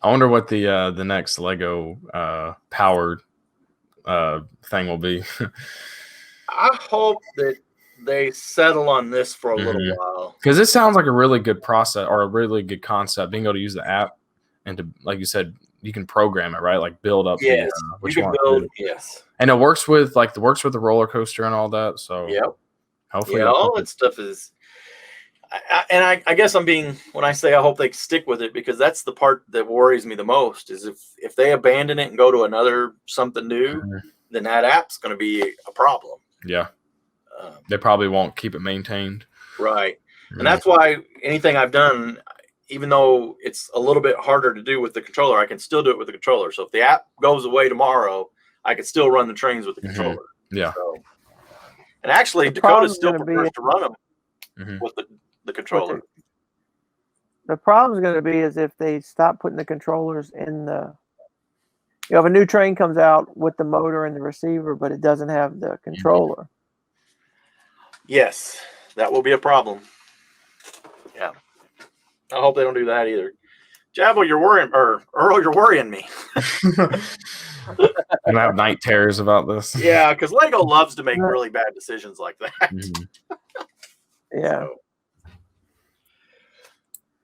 I wonder what the next Lego powered thing will be. I hope that they settle on this for a little while, because it sounds like a really good process or a really good concept. Being able to use the app and to, like you said, you can program it, right? Like build up. Yes, which you can build. Yes, and it works with the roller coaster and all that. So yep. Hopefully, all that stuff is. I guess I'm being, when I say I hope they stick with it, because that's the part that worries me the most is if they abandon it and go to another something new, then that app's going to be a problem. Yeah. They probably won't keep it maintained. Right. And that's why anything I've done, even though it's a little bit harder to do with the controller, I can still do it with the controller. So if the app goes away tomorrow, I can still run the trains with the controller. Yeah. So, and actually, Dakota still prefers to run them with the controller. The problem is going to be is if they stop putting the controllers in the. You know, if a new train comes out with the motor and the receiver, but it doesn't have the controller. Yes, that will be a problem. Yeah. I hope they don't do that either. Jabba, you're worrying, or Earl, you're worrying me. I have night terrors about this. Yeah, because Lego loves to make really bad decisions like that. Yeah. So.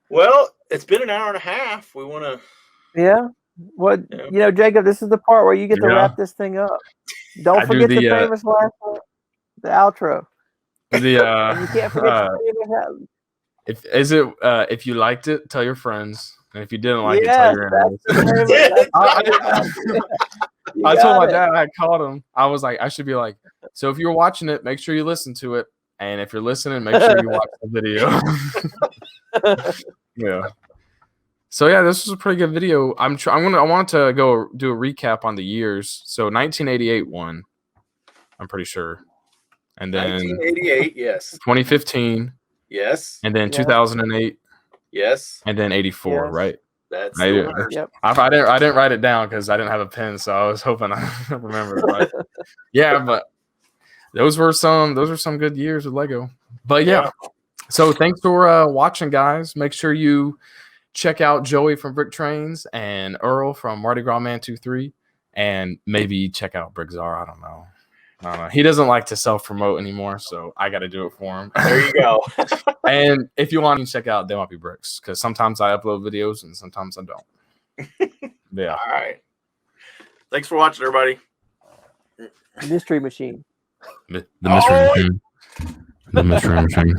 Well, it's been an hour and a half. We want to. Yeah. What you know, Jacob, this is the part where you get to wrap this thing up. Don't forget the famous last one, the outro. The you can't forget if you liked it, tell your friends, and if you didn't like it, tell your enemies. I told my dad, I called him. I was like, I should be like, so if you're watching it, make sure you listen to it, and if you're listening, make sure you watch the video. Yeah. So yeah, this was a pretty good video. I wanted to go do a recap on the years. So 1988 won, I'm pretty sure, and then 1988, yes. 2015, yes, and then 2008, yes, and then 84, yes. Right? That's Yep. I didn't write it down because I didn't have a pen, so I was hoping I remembered. Right? Yeah, but those were some good years with Lego. But yeah. So thanks for watching, guys. Make sure you check out Joey from BrickTrains and Earl from Mardigrasman23, and maybe check out BrickTsar. I don't know. He doesn't like to self-promote anymore, so I got to do it for him. There you go. And if you want to check out They Might Be Bricks, because sometimes I upload videos and sometimes I don't. Yeah. All right. Thanks for watching, everybody. Mystery Machine. The mystery machine. The mystery machine.